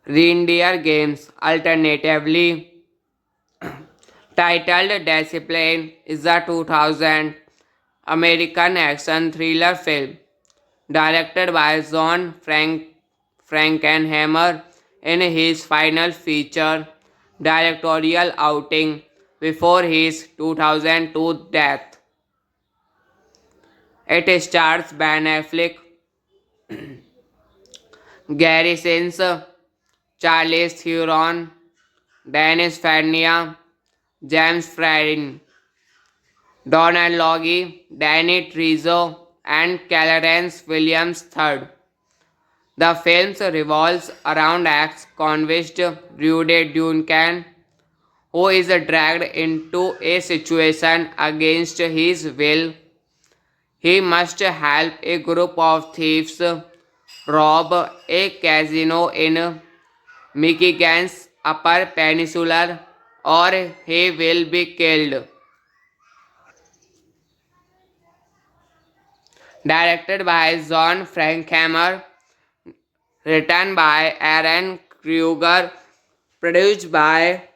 Reindeer Games, alternatively titled Discipline, is a 2000 American action thriller film directed by John Frankenheimer in his final feature directorial outing before his 2002 death. It stars Ben Affleck, Gary Sinise, Charlize Theron, Dennis Farina, James Franco, Donald Logie, Danny Trejo, and Clarence Williams III. The film revolves around ex-convict Rudy Duncan, who is dragged into a situation against his will. He must help a group of thieves rob a casino in Michigan's Upper Peninsula, or he will be killed. Directed by John Frankenheimer, written by Aaron Kruger, produced by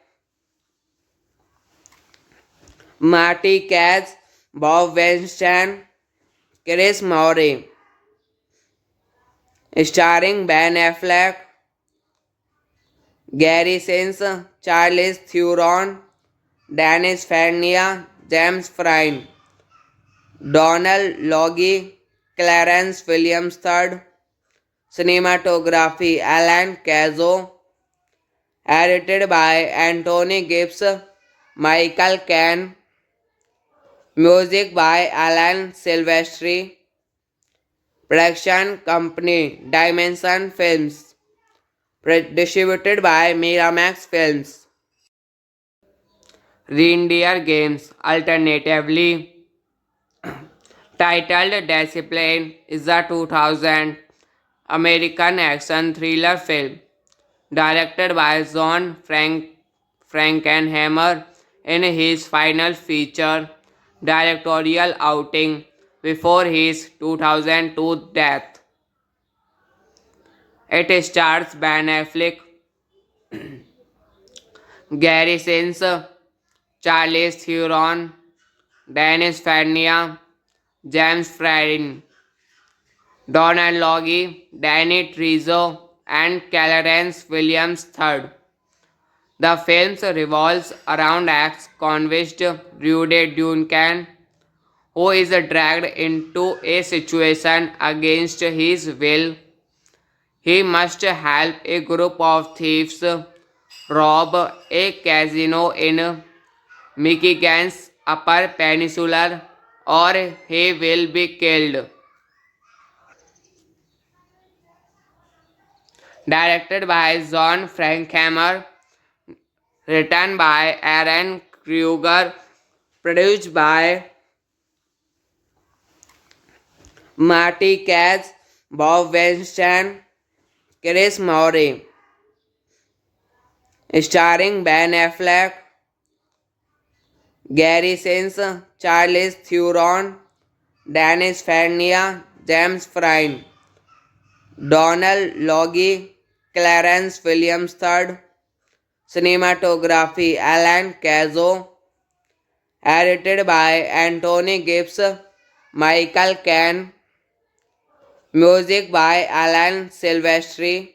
Marty Katz, Bob Weinstein, Chris Maury, starring Ben Affleck, Gary Sinise, Charlize Theron, Dennis Farina, James Franco, Donald Logie, Clarence Williams III, cinematography Alan Cazzo, edited by Anthony Gibbs, Michael Caine, music by Alan Silvestri, production company Dimension Films, distributed by Miramax Films. Reindeer Games, alternatively titled Discipline, is a 2000 American action thriller film directed by John Frankenheimer in his final feature directorial outing before his 2002 death. It stars Ben Affleck, Gary Sinise, Charlize Theron, Dennis Farina, James Franco, Donald Logie, Danny Trejo, and Clarence Williams III. The film revolves around ex-convict Rudy Duncan, who is dragged into a situation against his will. He must help a group of thieves rob a casino in Michigan's Upper Peninsula, or he will be killed. Directed by John Frankenheimer, written by Aaron Kruger, produced by Marty Katz, Bob Weinstein, Chris Maury, starring Ben Affleck, Gary Sinise, Charlize Theron, Dennis Farina, James Frine, Donald Logie, Clarence Williams III, cinematography Alan Cazzo, edited by Anthony Gibbs, Michael Caine, music by Alan Silvestri,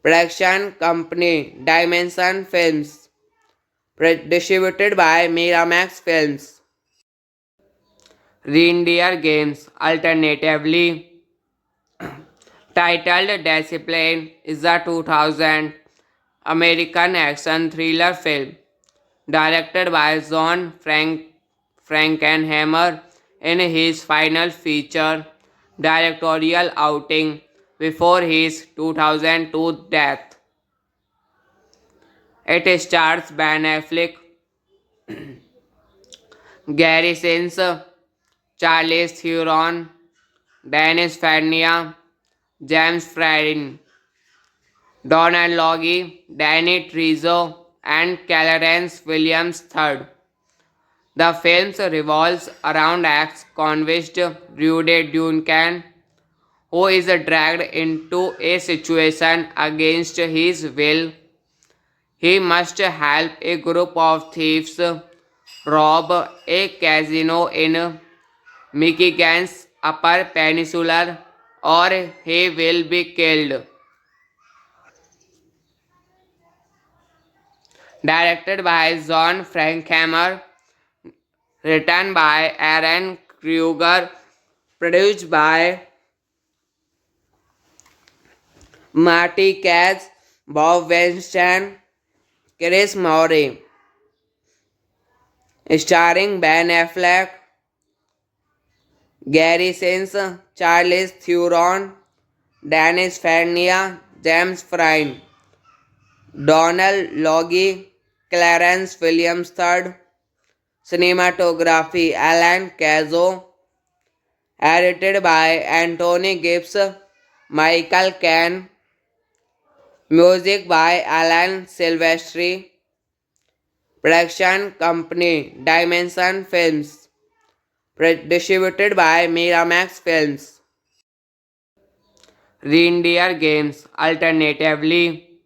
production company Dimension Films, distributed by Miramax Films. Reindeer Games, alternatively titled Discipline, is a 2000 American action thriller film directed by John Frankenheimer in his final feature directorial outing before his 2002 death. It stars Ben Affleck, Gary Sinise, Charlize Theron, Dennis Farina, James Frine, Donald Logie, Danny Trejo, and Clarence Williams III. The film revolves around ex-convict Rudy Duncan, who is dragged into a situation against his will. He must help a group of thieves rob a casino in Michigan's Upper Peninsula or he will be killed. Directed by John Frankenheimer, written by Aaron Kruger, produced by Marty Katz, Bob Weinstein, Chris Maury, starring Ben Affleck, Gary Sinise, Charlize Theron, Dennis Farina, James Frine, Donald Logie, Clarence Williams III, cinematography Alan Cazzo, edited by Anthony Gibbs, Michael Caine, music by Alan Silvestri, production company Dimension Films, distributed by Miramax Films. Reindeer Games, alternatively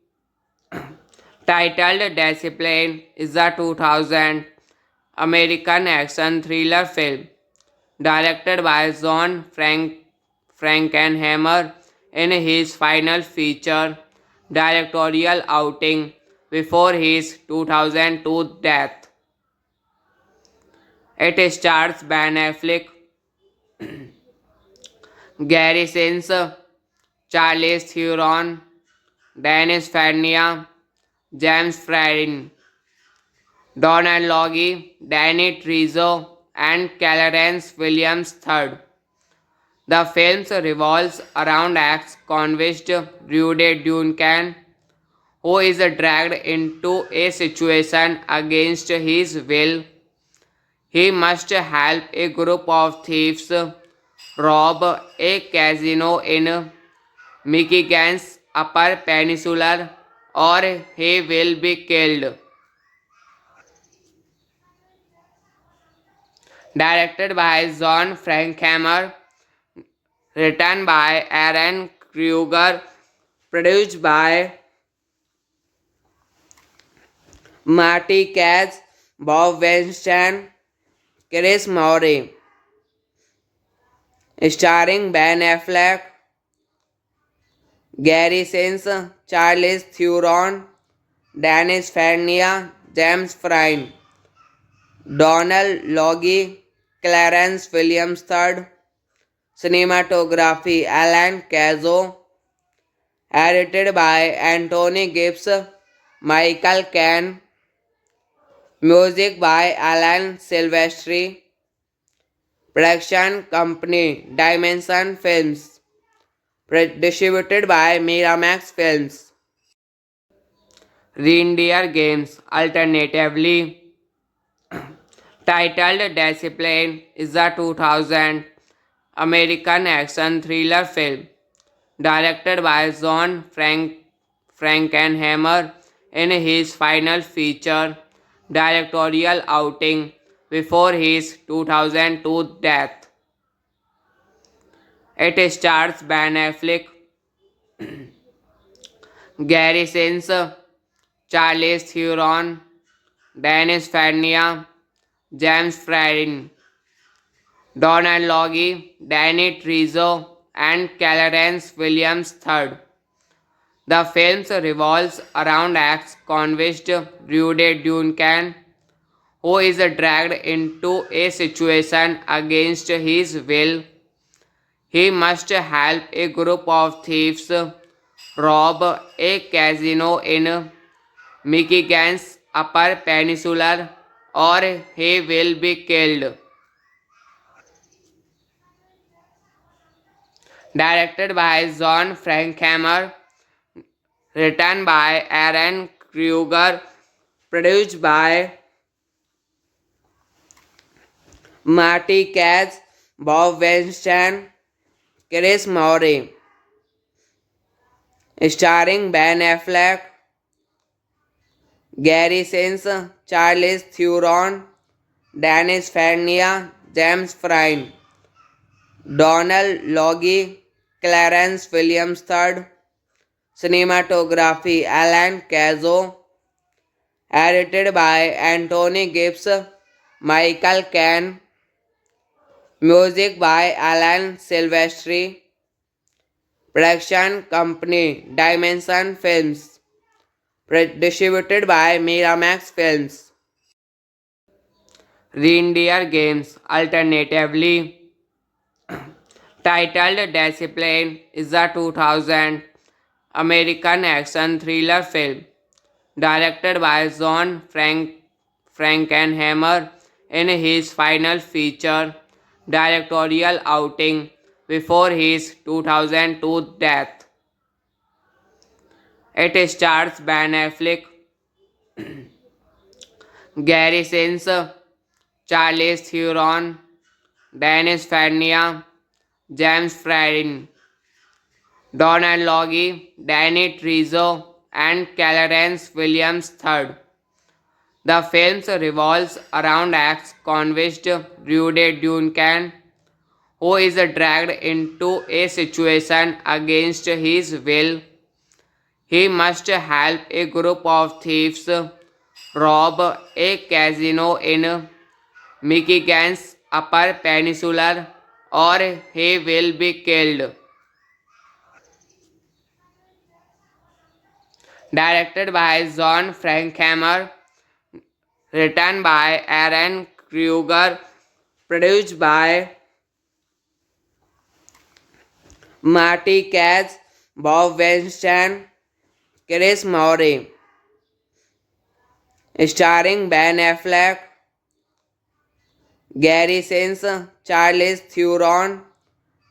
titled Discipline, is a 2000 American action thriller film directed by John Frankenheimer in his final feature directorial outing before his 2002 death. It stars Ben Affleck, Gary Sinise, Charlize Theron, Dennis Farina, James Frine, Donald Logie, Danny Trejo, and Clarence Williams III. The film revolves around ex-convict Rudy Duncan, who is dragged into a situation against his will. He must help a group of thieves rob a casino in Michigan's Upper Peninsula or he will be killed. Directed by John Frankenheimer, written by Aaron Kruger, produced by Marty Katz, Bob Weinstein, Chris Maury, starring Ben Affleck, Gary Sinise, Charlize Theron, Dennis Farina, James Frine, Donald Logie, Clarence Williams III, cinematography Alan Cazzo, edited by Anthony Gibbs, Michael Caine, music by Alan Silvestri, production company Dimension Films, distributed by Miramax Films. Reindeer Games, alternatively Titled Discipline is a 2000 American action thriller film directed by John Frankenheimer in his final feature directorial outing before his 2002 death. It stars Ben Affleck, Gary Sinise, Charlize Theron, Dennis Farina, James Franco, Donald Logie, Danny Trejo, and Clarence Williams III. The film revolves around ex-convict Rudy Duncan, who is dragged into a situation against his will. He must help a group of thieves rob a casino in Michigan's Upper Peninsula or he will be killed. Directed by John Frankenheimer, written by Aaron Kruger, produced by Marty Katz, Bob Weinstein, Chris Maury, starring Ben Affleck, Gary Sinise, Charlize Theron, Dennis Farina, James Franco, Donald Logie, Clarence Williams III. Cinematography Alan Cazo. Edited by Anthony Gibbs, Michael Caine. Music by Alan Silvestri. Production company Dimension Films. Distributed by Miramax Films. Reindeer Games. Alternatively titled Discipline is a 2000 American action thriller film directed by John Frankenheimer in his final feature directorial outing before his 2002 death. It stars Ben Affleck, Gary Sinise, Charlize Theron, Dennis Farina, James Franco, Donald Logie, Danny Trejo, and Clarence Williams III. The film revolves around ex-convict Rudy Duncan, who is dragged into a situation against his will. He must help a group of thieves rob a casino in Michigan's Upper Peninsula or he will be killed. Directed by John Frankenheimer, written by Aaron Kruger, produced by Marty Katz, Bob Weinstein, Chris Maury, starring Ben Affleck, Gary Sinise, Charlize Theron,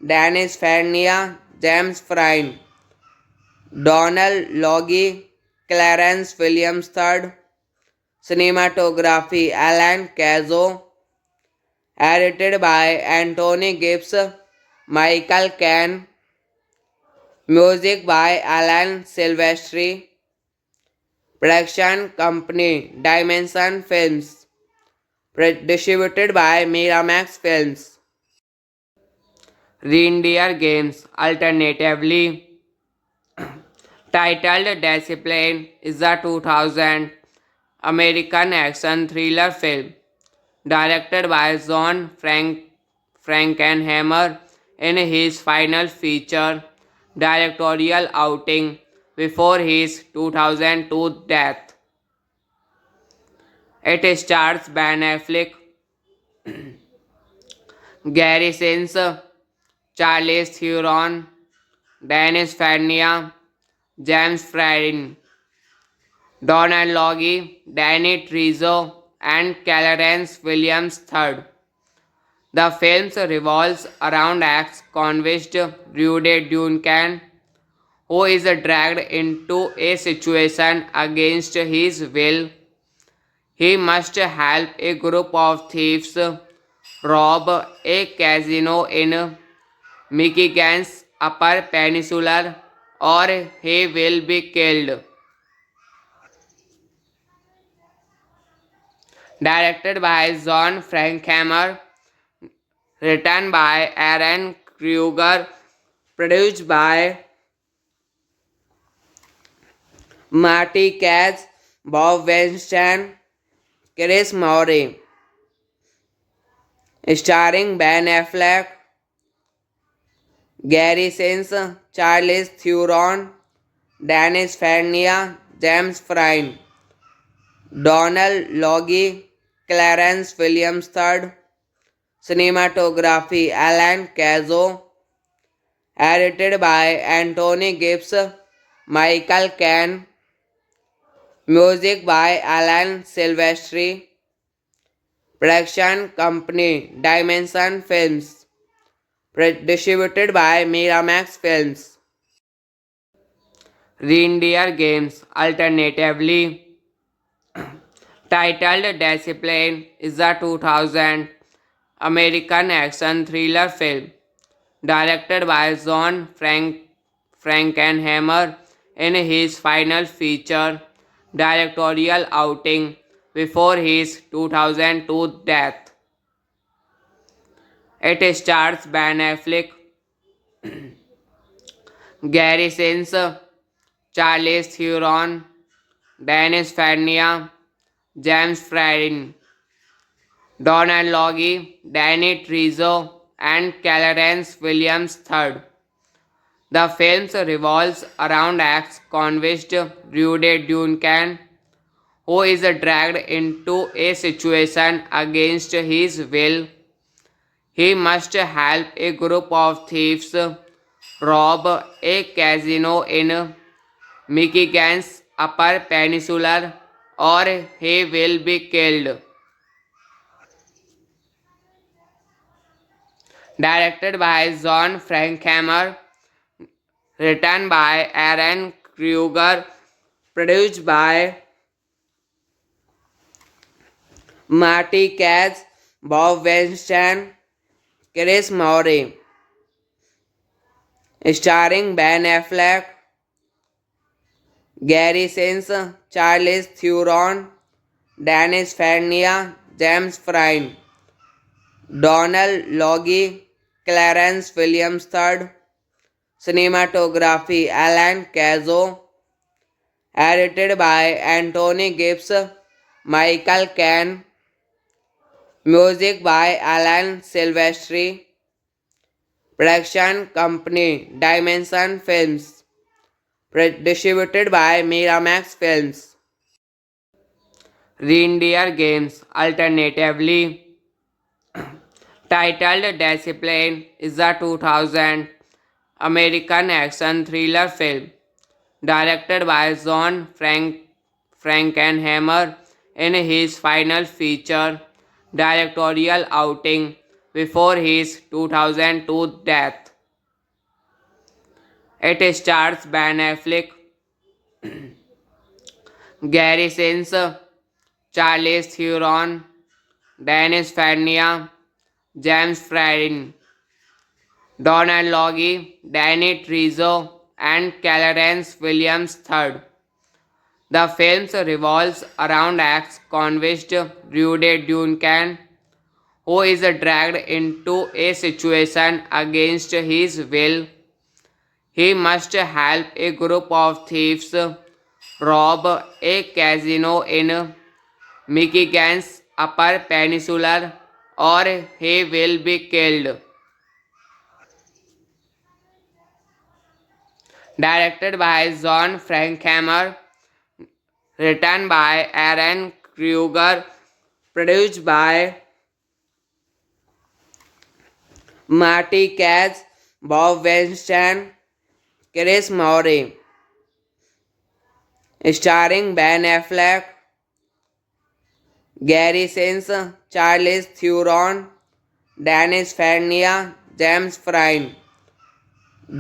Dennis Farina, James Franco, Donald Logie, Clarence Williams III. Cinematography Alan Cazo. Edited by Anthony Gibbs, Michael Caine. Music by Alan Silvestri. Production company Dimension Films. Distributed by Miramax Films. Reindeer Games. Alternatively titled Discipline is a 2000 American action thriller film directed by John Frankenheimer in his final feature directorial outing before his 2002 death. It stars Ben Affleck, Gary Sinise, Charlize Theron, Dennis Farina, James Franco, Donald Logie, Danny Trejo, and Clarence Williams III. The film revolves around ex-convict Rudy Duncan, who is dragged into a situation against his will. He must help a group of thieves rob a casino in Michigan's Upper Peninsula or he will be killed. Directed by John Frankenheimer, written by Aaron Kruger, produced by Marty Katz, Bob Weinstein, Chris Maury, starring Ben Affleck, Gary Sinise, Charlize Theron, Dennis Farina, James Frine, Donald Logie, Clarence Williams III, cinematography Alan Cazzo, edited by Anthony Gibbs, Michael Caine, music by Alan Silvestri, production company Dimension Films, distributed by Miramax Films. Reindeer Games, alternatively titled Discipline, is a 2000 American action thriller film directed by John Frankenheimer in his final feature directorial outing before his 2002 death. It stars Ben Affleck, Gary Sinise, Charlize Theron, Dennis Farina, James Frine, Donald Logie, Danny Trejo, and Clarence Williams III. The film revolves around ex-convict Rudy Duncan, who is dragged into a situation against his will. He must help a group of thieves rob a casino in Michigan's Upper Peninsula or he will be killed. Directed by John Frankenheimer, written by Aaron Kruger, produced by Marty Katz, Bob Weinstein, Chris Maury, starring Ben Affleck, Gary Sinise, Charlize Theron, Dennis Farina, James Frine, Donald Logie, Clarence Williams III, cinematography Alan Cazzo, edited by Anthony Gibbs, Michael Caine, music by Alan Silvestri, production company Dimension Films, distributed by Miramax Films. Reindeer Games, alternatively titled Discipline, is a 2000 American action thriller film directed by John Frankenheimer in his final feature directorial outing before his 2002 death. It stars Ben Affleck, Gary Sinise, Charlize Theron, Dennis Farina, James Frine, Donald Logie, Danny Trejo, and Clarence Williams III. The film revolves around ex-convict Rudy Duncan, who is dragged into a situation against his will. He must help a group of thieves rob a casino in Michigan's Upper Peninsula or he will be killed. Directed by John Frankenheimer, written by Aaron Kruger, produced by Marty Katz, Bob Weinstein, Chris Maury, starring Ben Affleck, Gary Sinise, Charlize Theron, Dennis Farina, James Frine,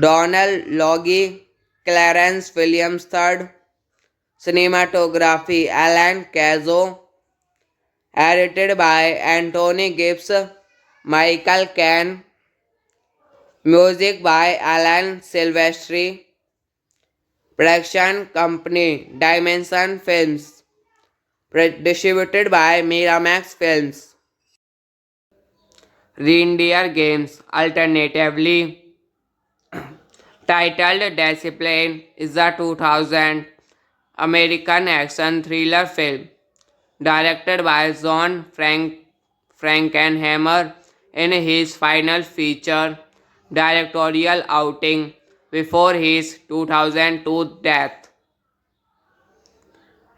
Donald Logie, Clarence Williams III, cinematography Alan Cazzo, edited by Anthony Gibbs, Michael Caine, music by Alan Silvestri, production company Dimension Films, distributed by Miramax Films. Reindeer Games, alternatively titled Discipline, is a 2000 American action thriller film directed by John Frankenheimer in his final feature directorial outing before his 2002 death.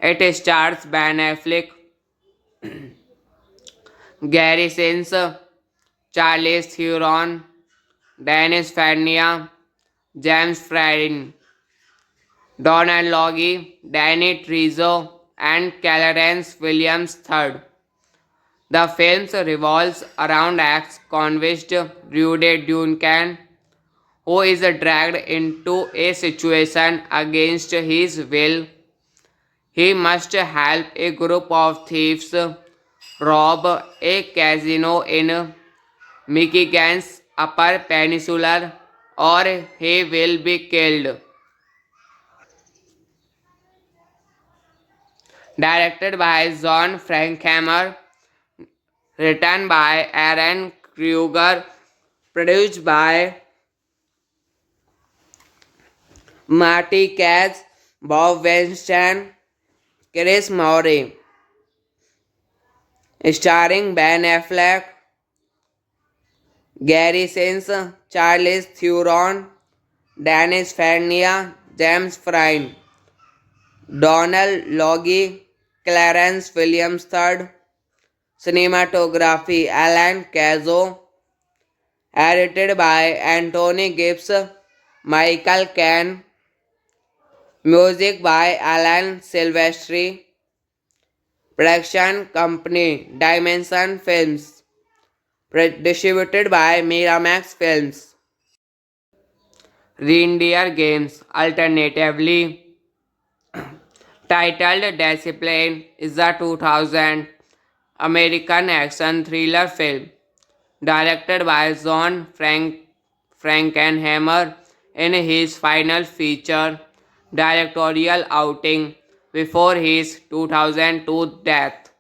It stars Ben Affleck, Gary Sinise, Charlize Theron, Dennis Farina, James Franco, Donald Logie, Danny Trejo, and Clarence Williams III. The film revolves around ex-convict Rudy Duncan, who is dragged into a situation against his will. He must help a group of thieves rob a casino in Michigan's Upper Peninsula, or he will be killed. Directed by John Frankenheimer, written by Aaron Kruger, produced by Marty Katz, Bob Weinstein, Chris Maury, starring Ben Affleck, Gary Sinise, Charlize Theron, Dennis Farina, James Franco, Donald Logie, Clarence Williams III, cinematography Alan Cazzo, edited by Anthony Gibbs, Michael Caine, music by Alan Silvestri, production company Dimension Films, distributed by Miramax Films. Reindeer Games, alternatively titled Discipline, is a 2000 American action thriller film directed by John Frankenheimer in his final feature directorial outing before his 2002 death.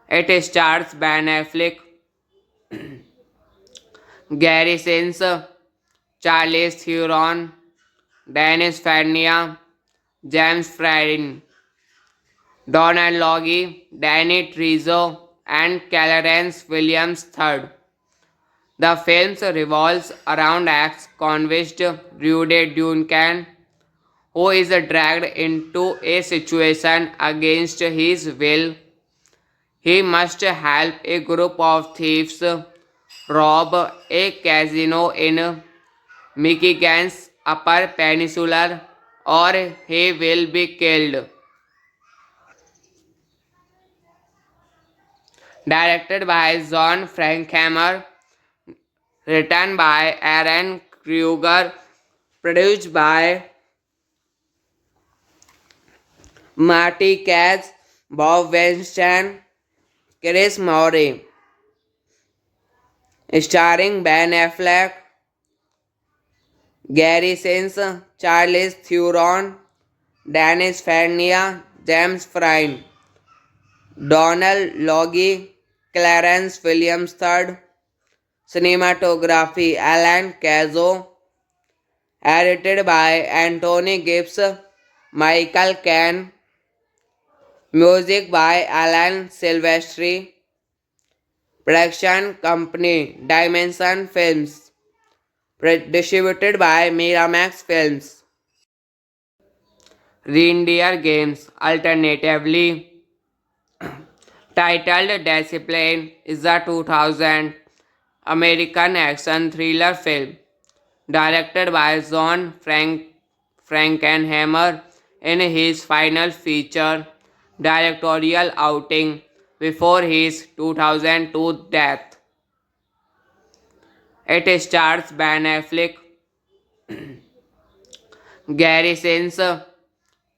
It stars Ben Affleck, Gary Sinise, Charlize Theron, Dennis Farina, James Franco, Donald Logie, Danny Trejo, and Clarence Williams III. The film revolves around ex-convict Rudy Duncan, who is dragged into a situation against his will. He must help a group of thieves rob a casino in Michigan's Upper Peninsula, or he will be killed. Directed by John Frankenheimer, written by Aaron Kruger, produced by Marty Katz, Bob Weinstein, Chris Maury, starring Ben Affleck, Gary Sinise, Charlize Theron, Dennis Farina, James Franco, Donald Logie, Clarence Williams III, cinematography Alan Cazzo, edited by Anthony Gibbs, Michael Caine, music by Alan Silvestri, production company Dimension Films, distributed by Miramax Films. Reindeer Games, alternatively titled Discipline, is a 2000 American action thriller film directed by John Frankenheimer in his final feature directorial outing before his 2002 death. It stars Ben Affleck, Gary Sinise,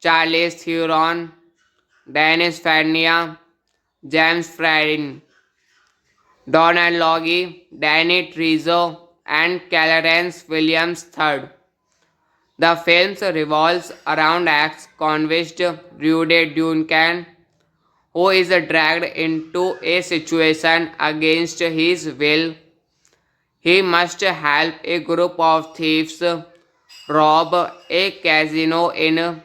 Charlize Theron, Dennis Farina, James Franco, Donald Logie, Danny Trejo, and Clarence Williams III. The film revolves around ex-convict Rudy Duncan, who is dragged into a situation against his will. He must help a group of thieves rob a casino in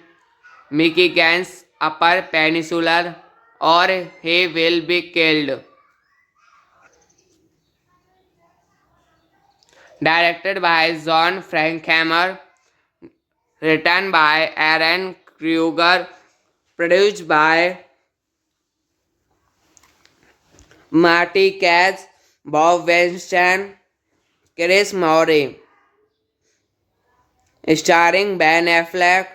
Michigan's Upper Peninsula or he will be killed. Directed by John Frankenheimer, written by Aaron Kruger, produced by Marty Katz, Bob Weinstein, Chris Maury, starring Ben Affleck,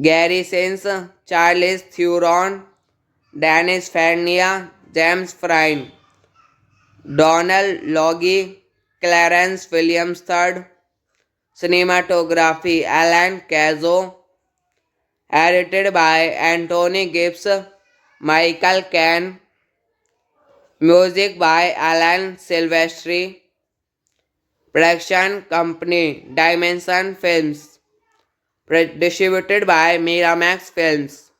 Gary Sinise, Charlize Theron, Dennis Farina, James Franco, Donald Logie, Clarence Williams III. Cinematography Alan Cazzo. Edited by Anthony Gibbs, Michael Caine. Music by Alan Silvestri. Production company Dimension Films. Distributed by Miramax Films.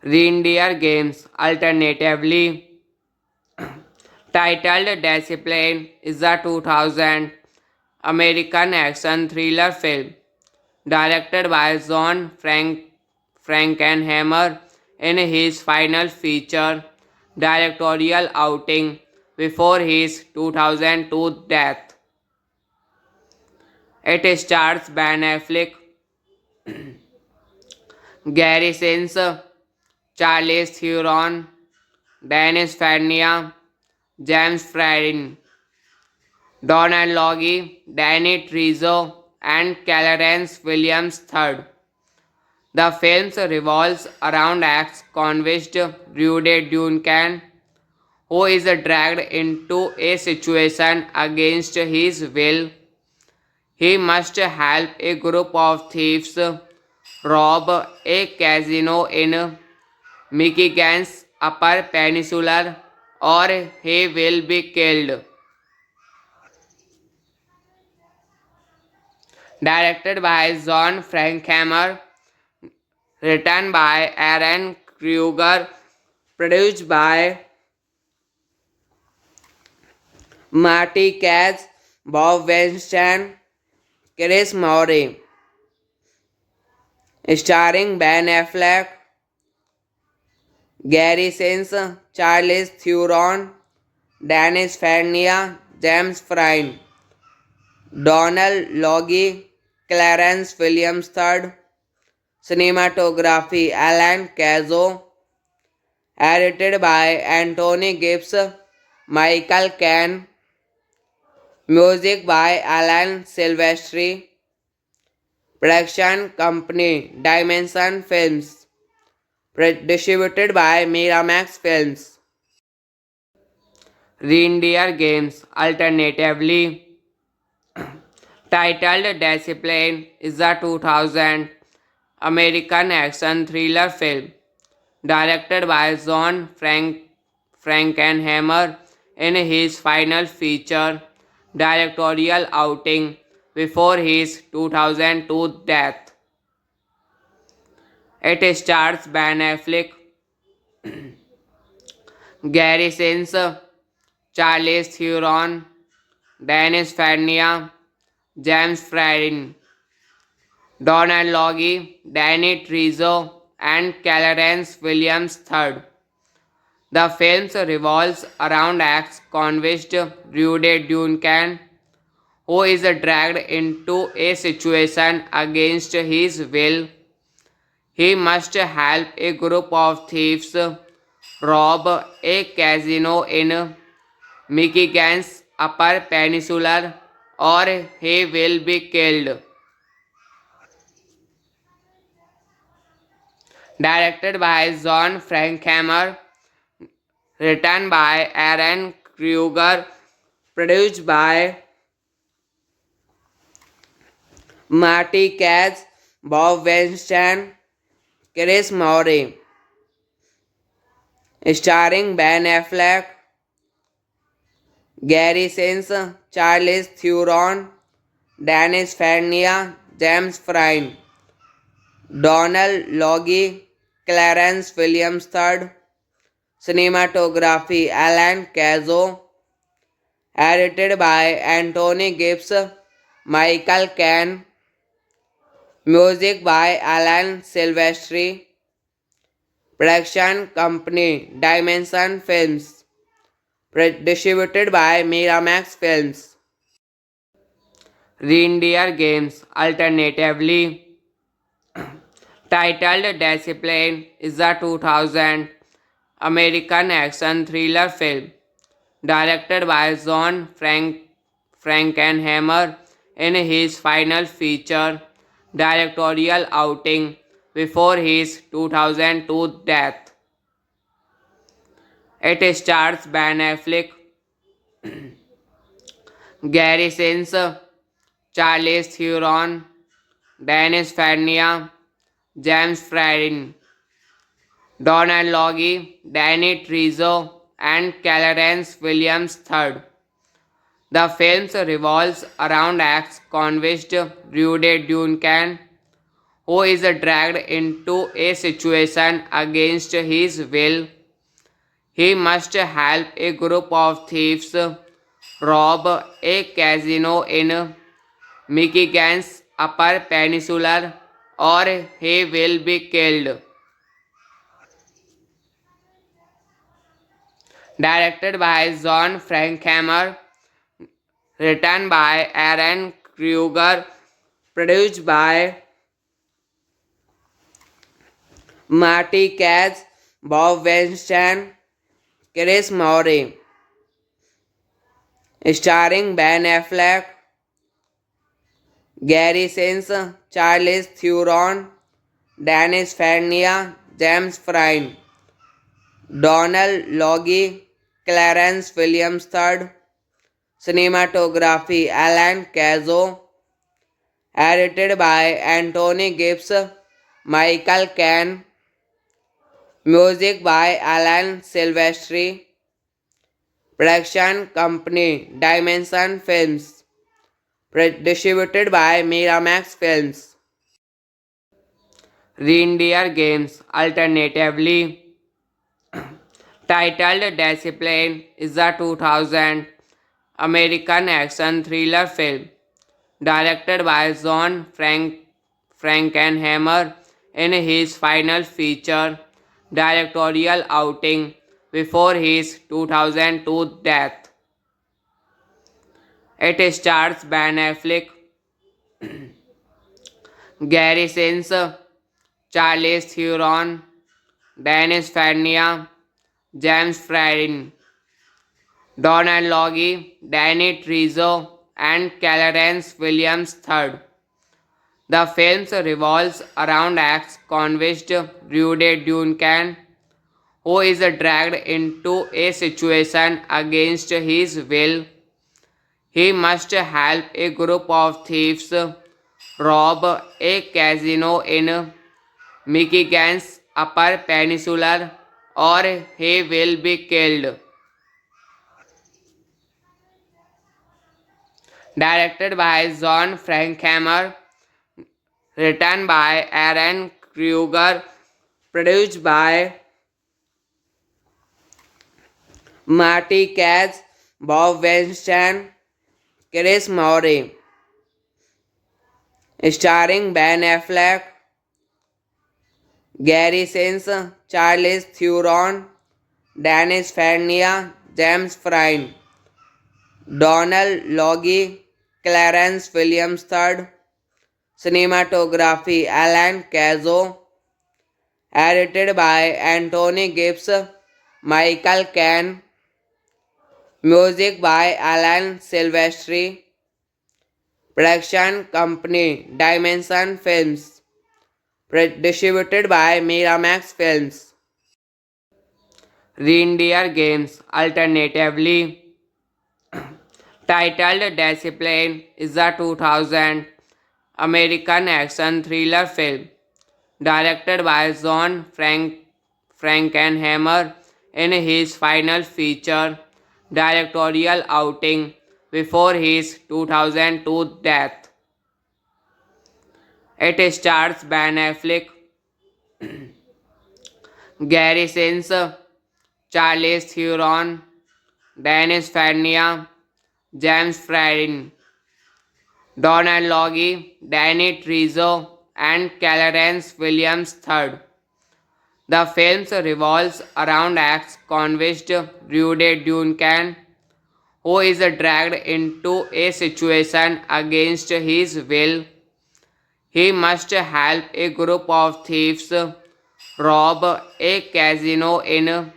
Reindeer Games. Alternatively titled Discipline is a 2000 American action thriller film directed by John Frankenheimer in his final feature directorial outing before his 2002 death. It stars Ben Affleck, Gary Sinise, Charlize Theron, Dennis Farina, James Franco, Donald Logie, Danny Trejo, and Clarence Williams III. The film revolves around ex-convict Rudy Duncan, who is dragged into a situation against his will. He must help a group of thieves rob a casino in Michigan's Upper Peninsula or he will be killed. Directed by John Frankenheimer, written by Aaron Kruger, produced by Marty Katz, Bob Weinstein, Chris Maury, starring Ben Affleck, Gary Sinise, Charlize Theron, Dennis Farina, James Franco, Donald Logie, Clarence Williams III. Cinematography Alan Cazzo. Edited by Anthony Gibbs, Michael Caine. Music by Alan Silvestri. Production company Dimension Films. Distributed by Miramax Films. Reindeer Games. Alternatively titled Discipline is a 2000 American action thriller film directed by John Frankenheimer in his final feature directorial outing before his 2002 death. It stars Ben Affleck, Gary Sinise, Charlize Theron, Dennis Farina, James Franco, Donald Logie, Danny Trejo, and Clarence Williams III. The film revolves around ex-convict Rudy Duncan, who is dragged into a situation against his will. He must help a group of thieves rob a casino in Michigan's Upper Peninsula or he will be killed. Directed by John Frankenheimer, written by Aaron Kruger, produced by Marty Katz, Bob Weinstein, Chris Maury, starring Ben Affleck, Gary Sinise, Charlize Theron, Dennis Farina, James Frine, Donald Logie, Clarence Williams III, cinematography Alan Cazzo, edited by Anthony Gibbs, Michael Caine, music by Alan Silvestri, production company Dimension Films, distributed by Miramax Films. Reindeer Games, alternatively titled Discipline, is a 2000 American action thriller film directed by John Frankenheimer in his final feature directorial outing before his 2002 death. It stars Ben Affleck, Gary Sinise, Charlize Theron, Dennis Farina, James Frine, Donald Logie, Danny Trejo, and Clarence Williams III. The film revolves around ex-convict Rudy Duncan, who is dragged into a situation against his will. He must help a group of thieves rob a casino in Michigan's Upper Peninsula, or he will be killed. Directed by John Frankenheimer, written by Aaron Kruger, produced by Marty Katz, Bob Weinstein, Chris Maury, starring Ben Affleck, Gary Sinise, Charlize Theron, Dennis Farina, James Frine, Donald Logie, Clarence Williams III, cinematography Alan Cazzo, edited by Anthony Gibbs, Michael Caine, music by Alan Silvestri, production company Dimension Films, distributed by Miramax Films. Reindeer Games, alternatively titled Discipline, is a 2000 American action thriller film directed by John Frankenheimer in his final feature directorial outing before his 2002 death. It stars Ben Affleck, Gary Sinise, Charlize Theron, Dennis Farina, James Frine, Donald Logie, Danny Trejo, and Clarence Williams III. The film revolves around ex-convict Rudy Duncan, who is dragged into a situation against his will. He must help a group of thieves rob a casino in Michigan's Upper Peninsula, or he will be killed. Directed by John Frankenheimer, written by Aaron Kruger, produced by Marty Katz, Bob Weinstein, Chris Maury, starring Ben Affleck, Gary Sinise, Charlize Theron, Dennis Farina, James Frine, Donald Logie, Clarence Williams III, cinematography Alan Cazzo, edited by Anthony Gibbs, Michael Caine, music by Alan Silvestri, production company Dimension Films, distributed by Miramax Films. Reindeer Games, alternatively titled Discipline, is a 2000 American action thriller film directed by John Frankenheimer in his final feature directorial outing before his 2002 death. It stars Ben Affleck, Gary Sinise, Charlize Theron, Dennis Farina, James Franco, Donald Logie, Danny Trejo, and Clarence Williams III. The film revolves around ex-convict Rudy Duncan, who is dragged into a situation against his will. He must help a group of thieves rob a casino in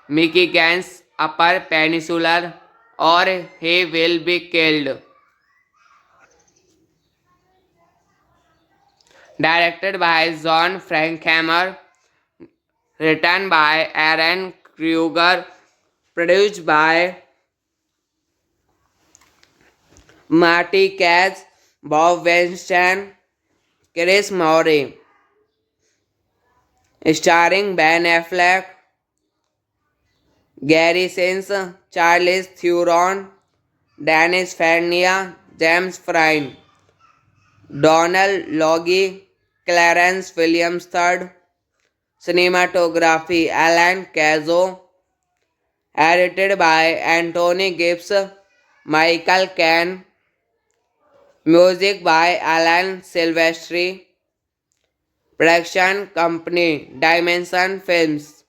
Michigan's Upper Peninsula, or he will be killed. Directed by John Frankenheimer, written by Aaron Kruger, produced by Marty Katz, Bob Weinstein, Chris Maury, starring Ben Affleck, Gary Sinise, Charlize Theron, Dennis Farina, James Franco, Donald Logie, Clarence Williams III. Cinematography Alan Cazzo, edited by Anthony Gibbs, Michael Caine, music by Alan Silvestri, production company Dimension Films,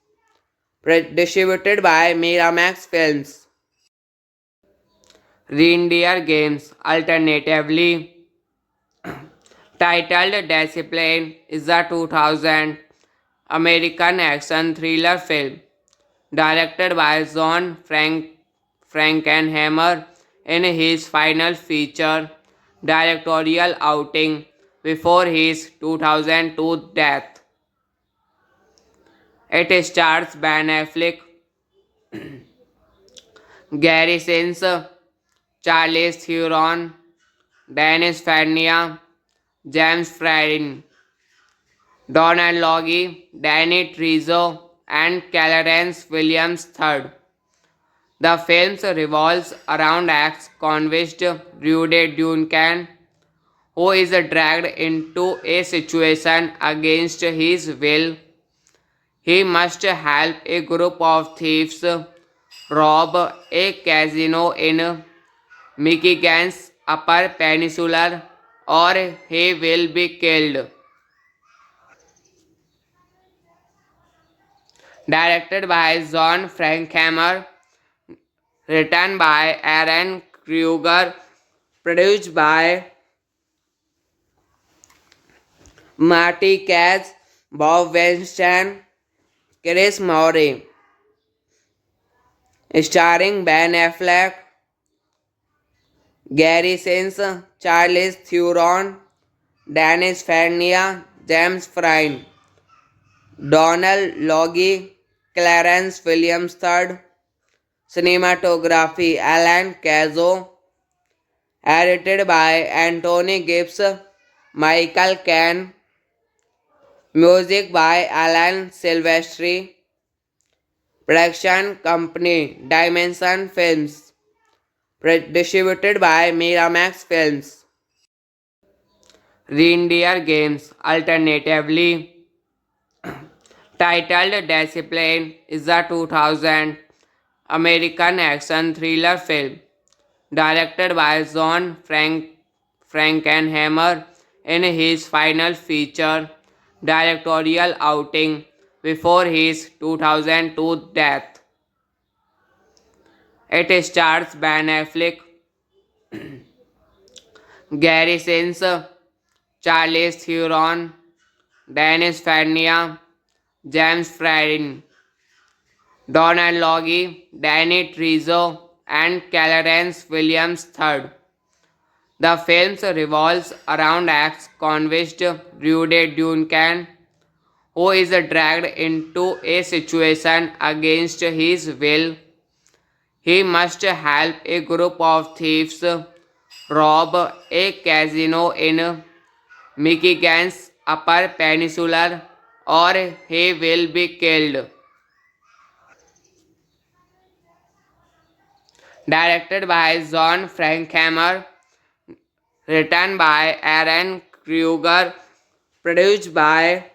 distributed by Miramax Films. Reindeer Games, alternatively titled Discipline, is a 2000 American action thriller film directed by John Frankenheimer in his final feature directorial outing before his 2002 death. It stars Ben Affleck, Gary Sinise, Charlize Theron, Dennis Farina, James Franco, Donald Logie, Danny Trejo, and Clarence Williams III. The film revolves around ex-convict Rudy Duncan, who is dragged into a situation against his will. He must help a group of thieves rob a casino in Michigan's Upper Peninsula, or he will be killed. Directed by John Frankenheimer, written by Aaron Kruger, produced by Marty Katz, Bob Weinstein, Chris Maury, starring Ben Affleck, Gary Sinise, Charlize Theron, Dennis Farina, James Franco, Donald Logie, Clarence Williams III. Cinematography Alan Cazzo, edited by Anthony Gibbs, Michael Caine, music by Alan Silvestri, production company Dimension Films, distributed by Miramax Films. Reindeer Games, alternatively titled Discipline, is a 2000 American action thriller film directed by John Frankenheimer in his final feature directorial outing before his 2002 death. It stars Ben Affleck, Gary Sinise, Charlize Theron, Dennis Farina, James Franco, Donald Logie, Danny Trejo, and Clarence Williams III. The film revolves around ex-convict Rudy Duncan, who is dragged into a situation against his will. He must help a group of thieves rob a casino in Michigan's Upper Peninsula, or he will be killed. directed by John Frankenheimer, written by Aaron Kruger, produced by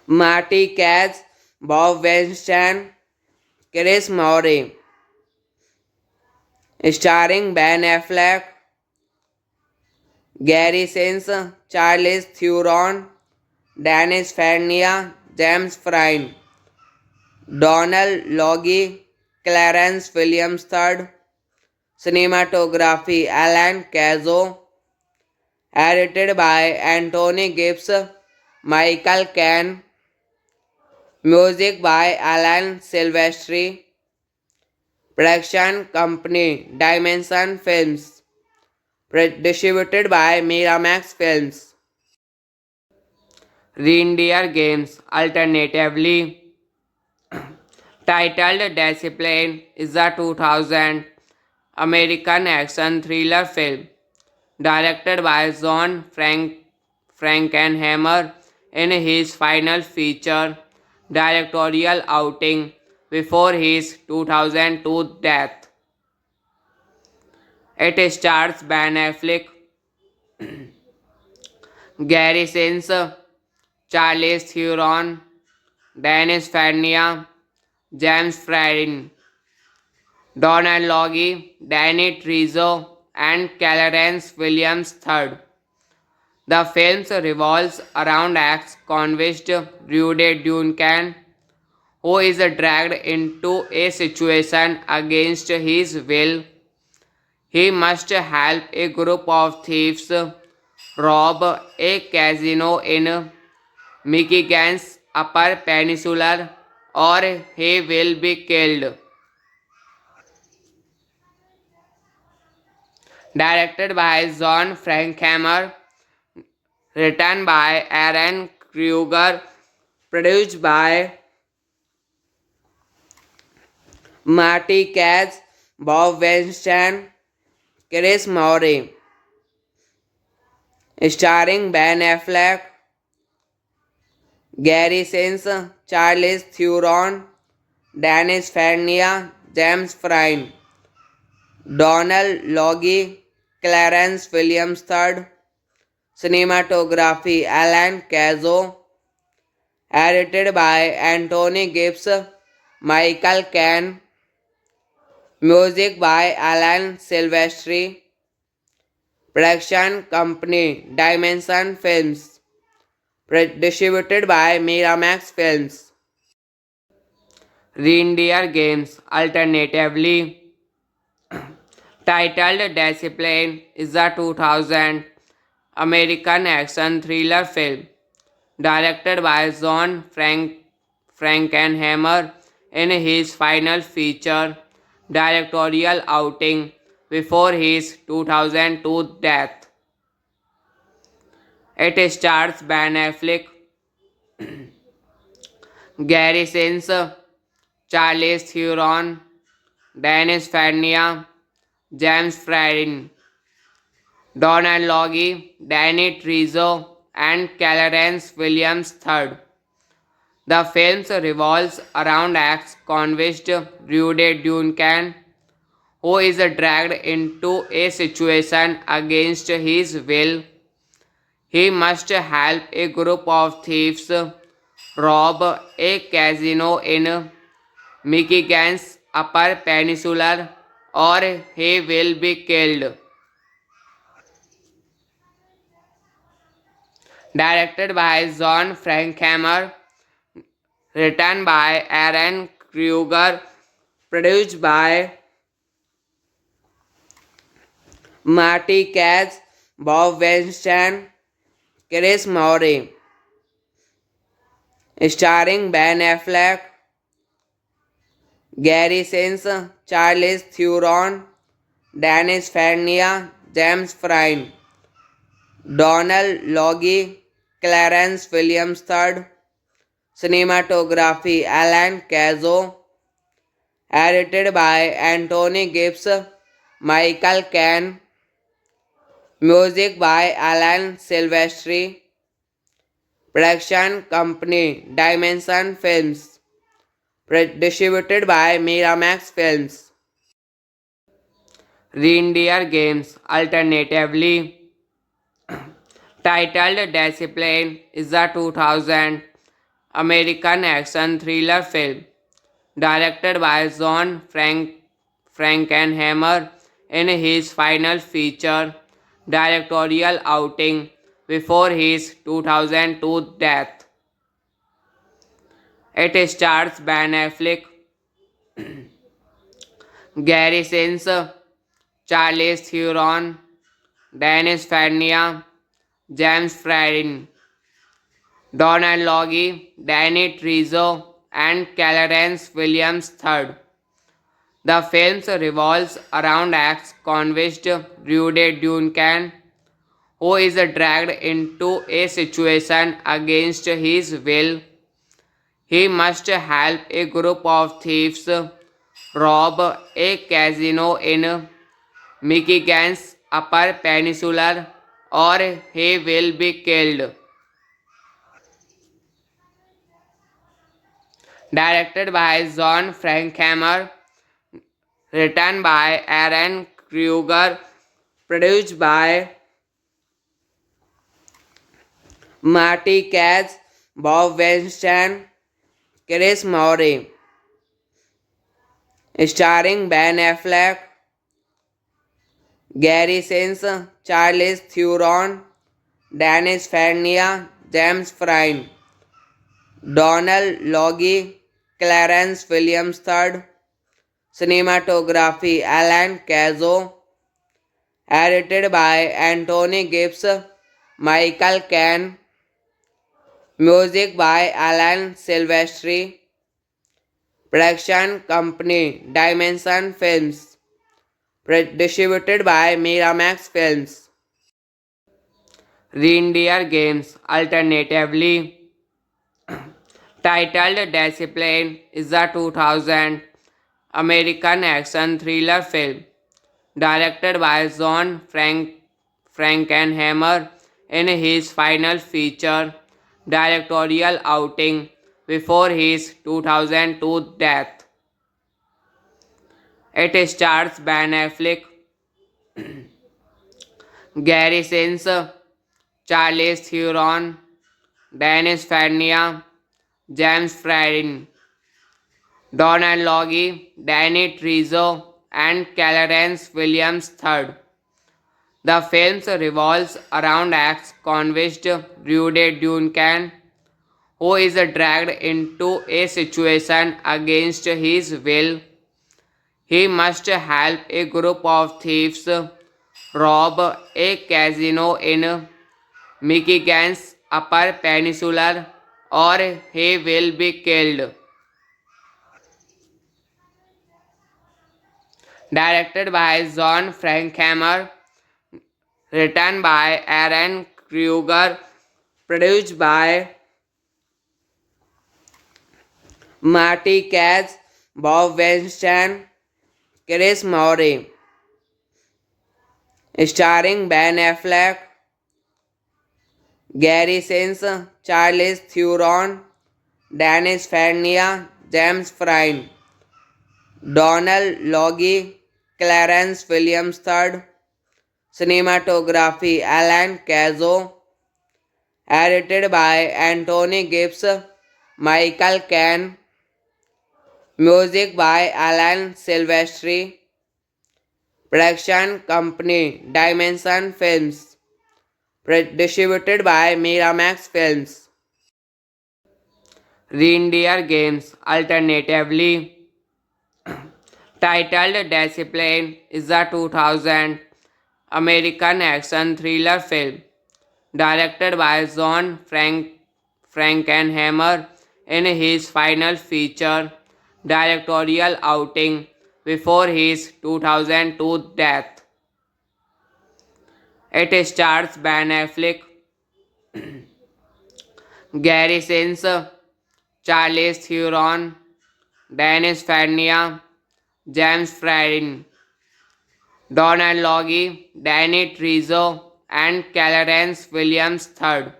Marty Katz, Bob Weinstein, Chris Maury, starring Ben Affleck, Gary Sinise, Charlize Theron, Dennis Farina, James Frine, Donald Logie, Clarence Williams III, cinematography Alan Cazzo, edited by Anthony Gibbs, Michael Caine, music by Alan Silvestri, production company Dimension Films, distributed by Miramax Films. Reindeer Games, alternatively titled Discipline, is a 2000 American action thriller film directed by John Frankenheimer in his final feature directorial outing before his 2002 death. It stars Ben Affleck, Gary Sinise, Charlize Theron, Dennis Farina, James Frine, Donald Logie, Danny Trejo, and Clarence Williams III. The film revolves around ex-convict Rudy Duncan, who is dragged into a situation against his will. He must help a group of thieves rob a casino in Michigan's Upper Peninsula or he will be killed. Directed by John Frankenheimer, written by Aaron Kruger, produced by Marty Katz, Bob Weinstein, Chris Maury, starring Ben Affleck, Gary Sinise, Charlize Theron, Dennis Farina, James Frine, Donald Logie, Clarence Williams III, cinematography Alan Cazzo, edited by Anthony Gibbs, Michael Caine, music by Alan Silvestri, production company Dimension Films, distributed by Miramax Films. Reindeer Games, alternatively titled Discipline, is a 2000 American action thriller film directed by John Frankenheimer in his final feature directorial outing before his 2002 death. It stars Ben Affleck, Gary Sinise, Charlize Theron, Dennis Farina, James Frine, Donald Logie, Danny Trejo, and Clarence Williams III. The film revolves around ex-convict Rudy Duncan, who is dragged into a situation against his will. He must help a group of thieves rob a casino in Michigan's Upper Peninsula or he will be killed. Directed by John Frankenheimer, written by Aaron Kruger, produced by Marty Katz, Bob Weinstein, Chris Maury, starring Ben Affleck, Gary Sinise, Charlize Theron, Dennis Farina, James Frine, Donald Logie, Clarence Williams III, cinematography Alan Cazzo, edited by Anthony Gibbs, Michael Caine, music by Alan Silvestri, production company Dimension Films, Distributed by Miramax Films. Reindeer Games, alternatively titled Discipline, is a 2000 American action thriller film directed by John Frankenheimer in his final feature directorial outing before his 2002 death. It stars Ben Affleck, Gary Sinise, Charlize Theron, Dennis Farina, James Franco, Donald Logie, Danny Trejo, and Clarence Williams III. The film revolves around ex-convict Rudy Duncan, who is dragged into a situation against his will. He must help a group of thieves rob a casino in Michigan's Upper Peninsula, or he will be killed. Directed by John Frankenheimer, written by Aaron Kruger, produced by Marty Katz, Bob Weinstein, Chris Maury, starring Ben Affleck, Gary Sinise, Charlize Theron, Dennis Farina, James Franco, Donald Logie, Clarence Williams III. Cinematography Alan Cazzo. Edited by Anthony Gibbs, Michael Caine. Music by Alan Silvestri. Production company Dimension Films. Distributed by Miramax Films. Reindeer Games, alternatively titled Discipline, is a 2000 American action thriller film directed by John Frankenheimer in his final feature directorial outing before his 2002 death. It stars Ben Affleck, Gary Sinise, Charlize Theron, Dennis Farina, James Franco, Donald Logie, Danny Trejo, and Clarence Williams III. The film revolves around ex-convict Rudy Duncan, who is dragged into a situation against his will. He must help a group of thieves rob a casino in Michigan's Upper Peninsula, or he will be killed. Directed by John Frankenheimer, written by Aaron Kruger, produced by Marty Katz, Bob Weinstein, Chris Maury, starring Ben Affleck, Gary Sinise, Charlize Theron, Dennis Farina, James Franco, Donald Logie, Clarence Williams III. Cinematography Alan Cazzo. Edited by Anthony Gibbs, Michael Caine. Music by Alan Silvestri. Production company Dimension Films. Distributed by Miramax Films. Reindeer Games, alternatively titled Discipline, is a 2000 American action thriller film directed by John Frankenheimer in his final feature directorial outing before his 2002 death. It stars Ben Affleck, Gary Sinise, Charlize Theron, Dennis Farina, James Franco, Donald Logie, Danny Trejo, and Clarence Williams III.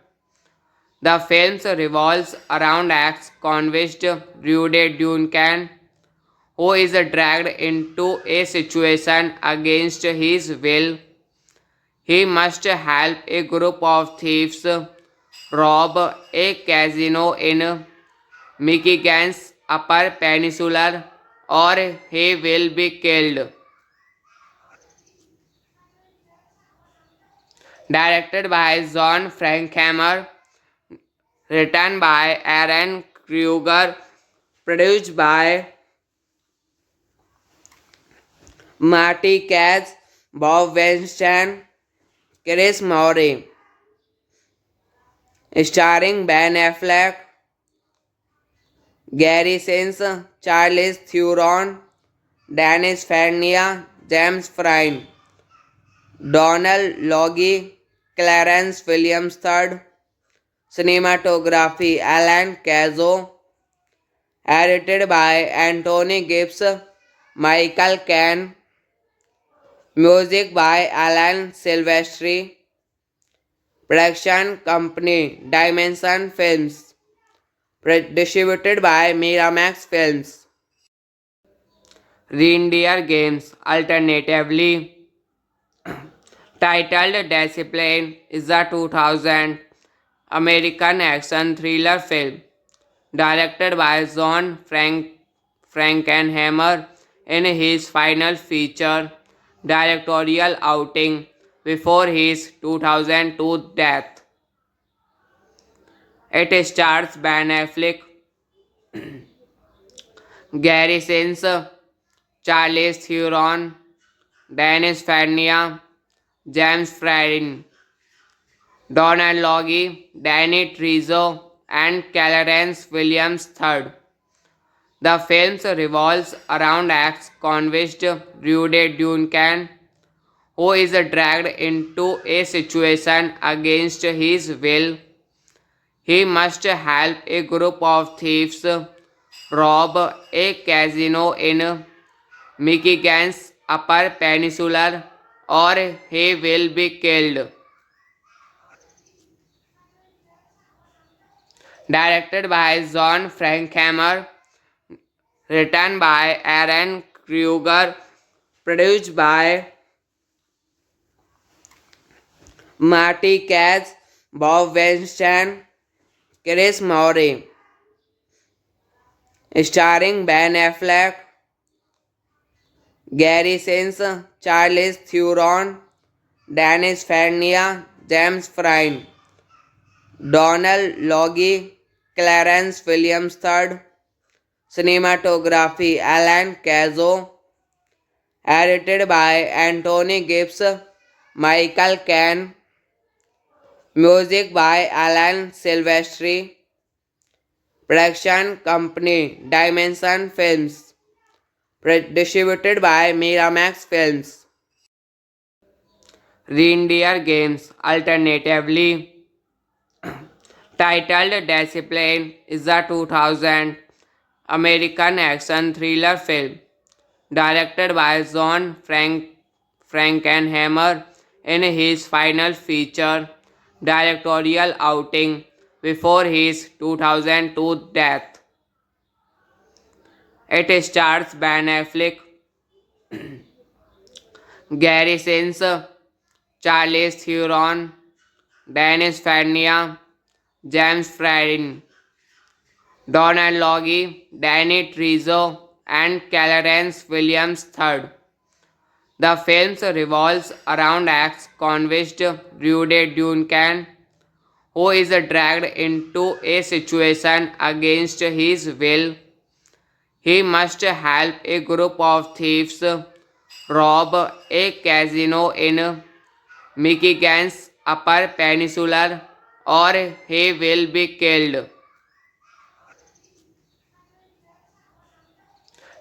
The film revolves around ex-convict Rudy Duncan, who is dragged into a situation against his will. He must help a group of thieves rob a casino in Michigan's Upper Peninsula or he will be killed. Directed by John Frankhammer, written by Aaron Kruger, produced by Marty Katz, Bob Weinstein, Chris Maury, starring Ben Affleck, Gary Sinise, Charlize Theron, Dennis Farina, James Frine, Donald Logie, Clarence Williams III, cinematography Alan Cazzo, edited by Anthony Gibbs, Michael Caine, music by Alan Silvestri, production company Dimension Films, distributed by Miramax Films. Reindeer Games, alternatively titled Discipline, is a 2000 American action thriller film directed by John Frankenheimer in his final feature directorial outing before his 2002 death. It stars Ben Affleck, Gary Sinise, Charlize Theron, Dennis Farina, James Frine, Donald Logie, Danny Trejo, and Clarence Williams III. The film revolves around ex-convict Rudy Duncan, who is dragged into a situation against his will. He must help a group of thieves rob a casino in Michigan's Upper Peninsula or he will be killed. Directed by John Frankhammer, written by Aaron Kruger, produced by Marty Katz, Bob Weinstein, Chris Maury, starring Ben Affleck, Gary Sinise, Charlize Theron, Dennis Farina, James Frine, Donald Logie, Clarence Williams III, cinematography Alan Cazzo, edited by Anthony Gibbs, Michael Caine, music by Alan Silvestri, production company Dimension Films, distributed by Miramax Films. Reindeer Games, alternatively titled Discipline, is a 2000 American action thriller film directed by John Frankenheimer in his final feature directorial outing before his 2002 death. It stars Ben Affleck, Gary Sinise, Charlize Theron, Dennis Farina, James Frine, Donald Logie, Danny Trejo, and Clarence Williams III. The film revolves around ex-convict Rudy Duncan, who is dragged into a situation against his will. He must help a group of thieves rob a casino in Michigan's Upper Peninsula or he will be killed.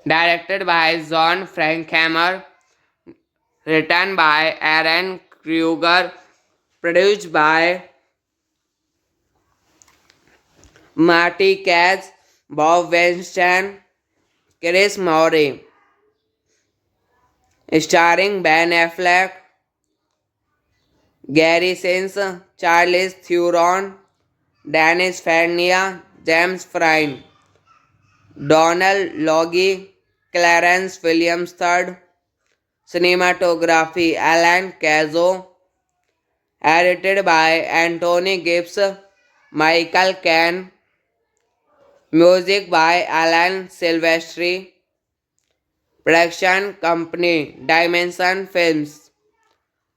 Directed by John Frankhammer, written by Aaron Kruger, produced by Marty Katz, Bob Weinstein, Chris Maury, starring Ben Affleck, Gary Sinise, Charlize Theron, Dennis Farnia, James Frine, Donald Logie, Clarence Williams III, cinematography Alan Cazzo, edited by Anthony Gibbs, Michael Caine, music by Alan Silvestri, production company Dimension Films,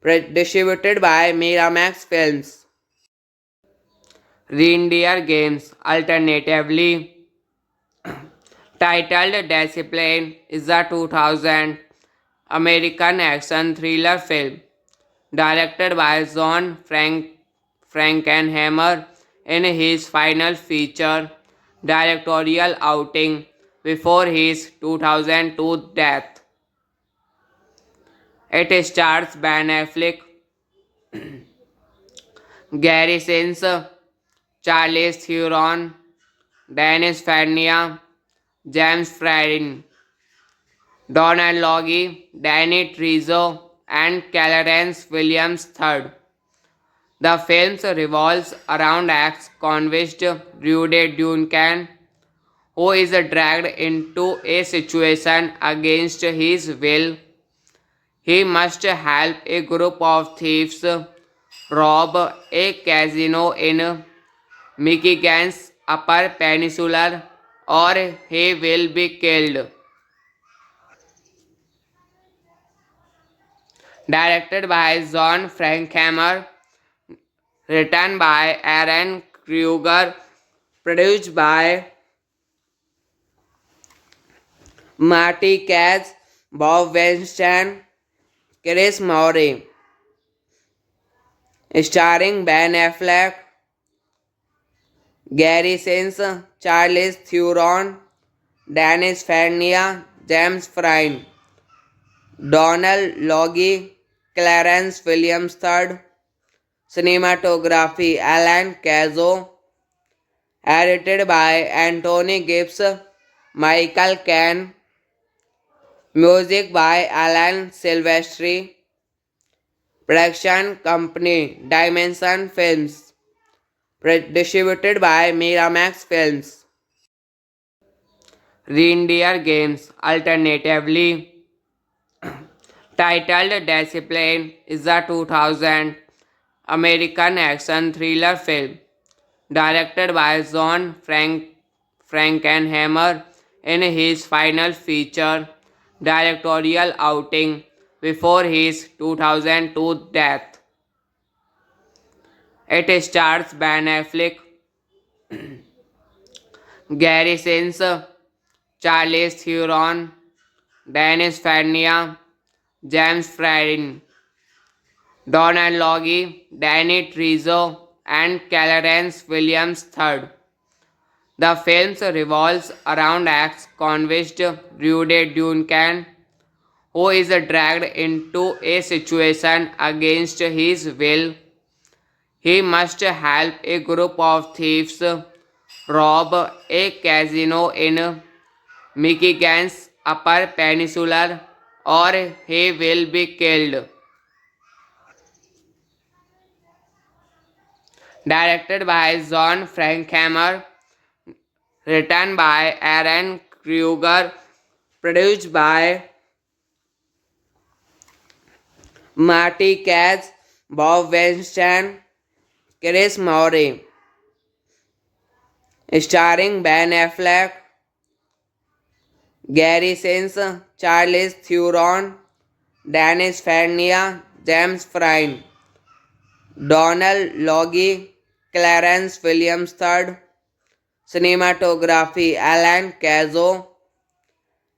distributed by Miramax Films. Reindeer Games, alternatively titled Discipline, is a 2000 American action thriller film directed by John Frankenheimer in his final feature directorial outing before his 2002 death. It stars Ben Affleck, Gary Sinise, Charlize Theron, Dennis Farina, James Franco, Donald Logie, Danny Trejo, and Clarence Williams III. The film revolves around ex-convict Rudy Duncan, who is dragged into a situation against his will. He must help a group of thieves rob a casino in Michigan's Upper Peninsula or he will be killed. Directed by John Frankenheimer, written by Aaron Kruger, produced by Marty Katz, Bob Weinstein, Chris Maury, starring Ben Affleck, Gary Sinise, Charlize Theron, Dennis Farina, James Frine, Donald Logie, Clarence Williams III, cinematography Alan Cazzo, edited by Anthony Gibbs, Michael Caine, music by Alan Silvestri, production company Dimension Films, distributed by Miramax Films. Reindeer Games, alternatively titled Discipline, is a 2000 American action thriller film directed by John Frankenheimer in his final feature directorial outing before his 2002 death. It stars Ben Affleck, Gary Sinise, Charlize Theron, Dennis Farina, James Franco, Donald Logie, Danny Trejo, and Clarence Williams III. The film revolves around ex-convict Rudy Duncan, who is dragged into a situation against his will. He must help a group of thieves rob a casino in Michigan's Upper Peninsula or he will be killed. Directed by John Frankenheimer, written by Aaron Kruger, produced by Marty Katz, Bob Weinstein, Chris Maury, starring Ben Affleck, Gary Sinise, Charlize Theron, Dennis Farina, James Frine, Donald Logie, Clarence Williams III, cinematography Alan Cazzo,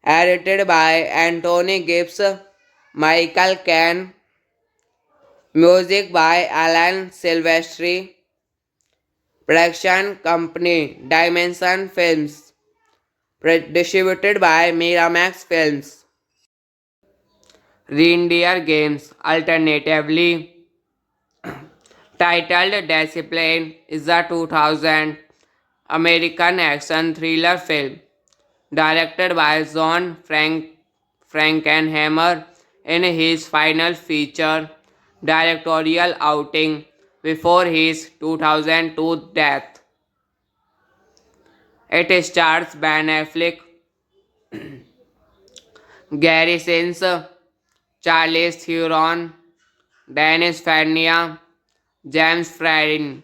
edited by Anthony Gibbs, Michael Caine, music by Alan Silvestri, production company Dimension Films, distributed by Miramax Films. Reindeer Games, alternatively titled Discipline, is a 2000 American action thriller film directed by John Frankenheimer in his final feature directorial outing before his 2002 death. It stars Ben Affleck, Gary Sinise, Charlize Theron, Dennis Farina, James Franco,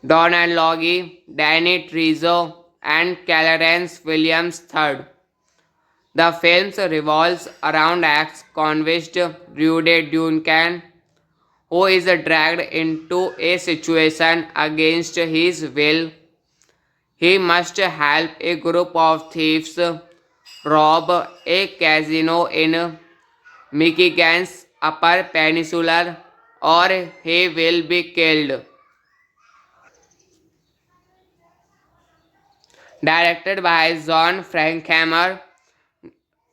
Donald Logie, Danny Trejo, and Clarence Williams III. The film revolves around ex-convict Rudy Duncan, who is dragged into a situation against his will. He must help a group of thieves rob a casino in Michigan's Upper Peninsula or he will be killed. Directed by John Frankenheimer,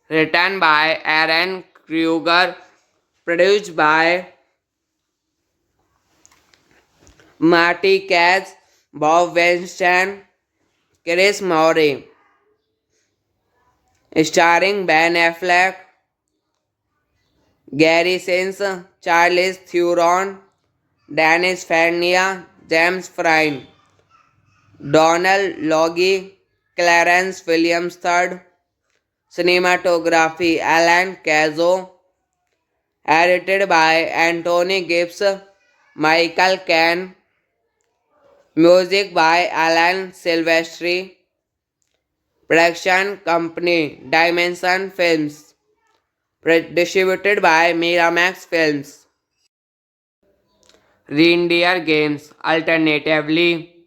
written by Aaron Kruger, produced by Marty Katz, Bob Weinstein, Chris Maury, starring Ben Affleck, Gary Sinise, Charlize Theron, Dennis Farina, James Franco, Donald Logie, Clarence Williams III. Cinematography Alan Cazzo, edited by Anthony Gibbs, Michael Caine, music by Alan Silvestri, production company Dimension Films, distributed by Miramax Films. Reindeer Games, alternatively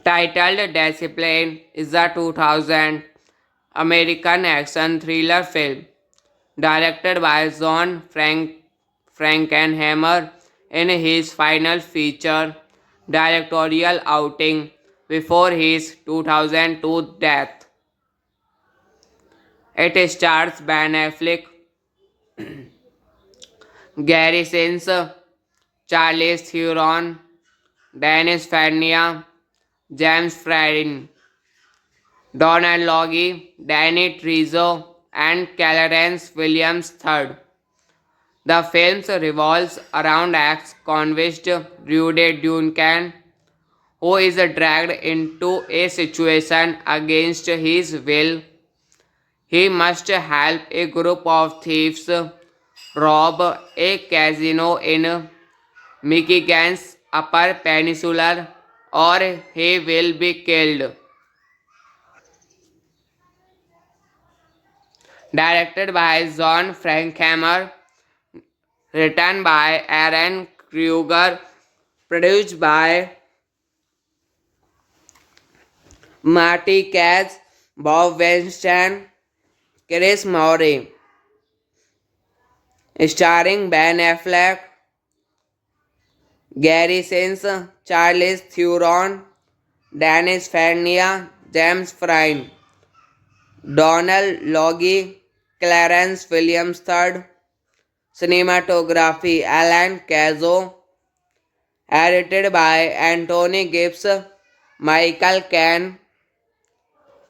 titled Discipline, is a 2000 American action thriller film directed by John Frankenheimer in his final feature directorial outing before his 2002 death. It stars Ben Affleck, Gary Sinise, Charlize Theron, Dennis Farina, James Franco, Donald Logie, Danny Trejo, and Clarence Williams III. The film revolves around ex-convict Rudy Duncan, who is dragged into a situation against his will. He must help a group of thieves rob a casino in Michigan's Upper Peninsula or he will be killed. Directed by John Frankenheimer, written by Aaron Kruger, produced by Marty Katz, Bob Weinstein, Chris Maury, starring Ben Affleck, Gary Sinise, Charlize Theron, Dennis Farina, James Franco, Donald Logie, Clarence Williams III. Cinematography Alan Cazzo, edited by Anthony Gibbs, Michael Caine,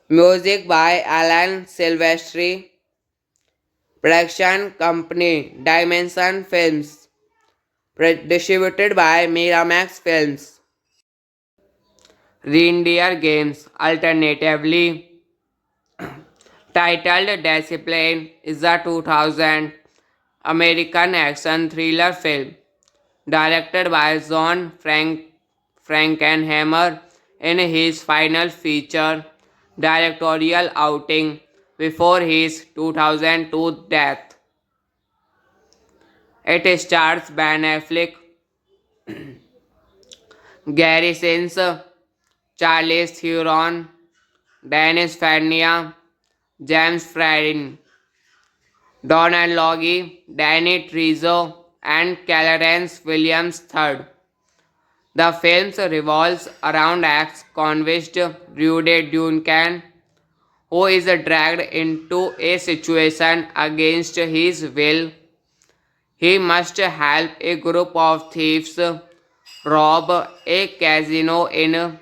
music by Alan Silvestri, production company Dimension Films, distributed by Miramax Films. Reindeer Games, alternatively titled Discipline, is a 2000 American action thriller film directed by John Frankenheimer in his final feature directorial outing before his 2002 death. It stars Ben Affleck, Gary Sinise, Charlize Theron, Dennis Farina, James Franco, Donald Logie, Danny Trejo, and Clarence Williams III. The film revolves around ex-convict Rudy Duncan, who is dragged into a situation against his will. He must help a group of thieves rob a casino in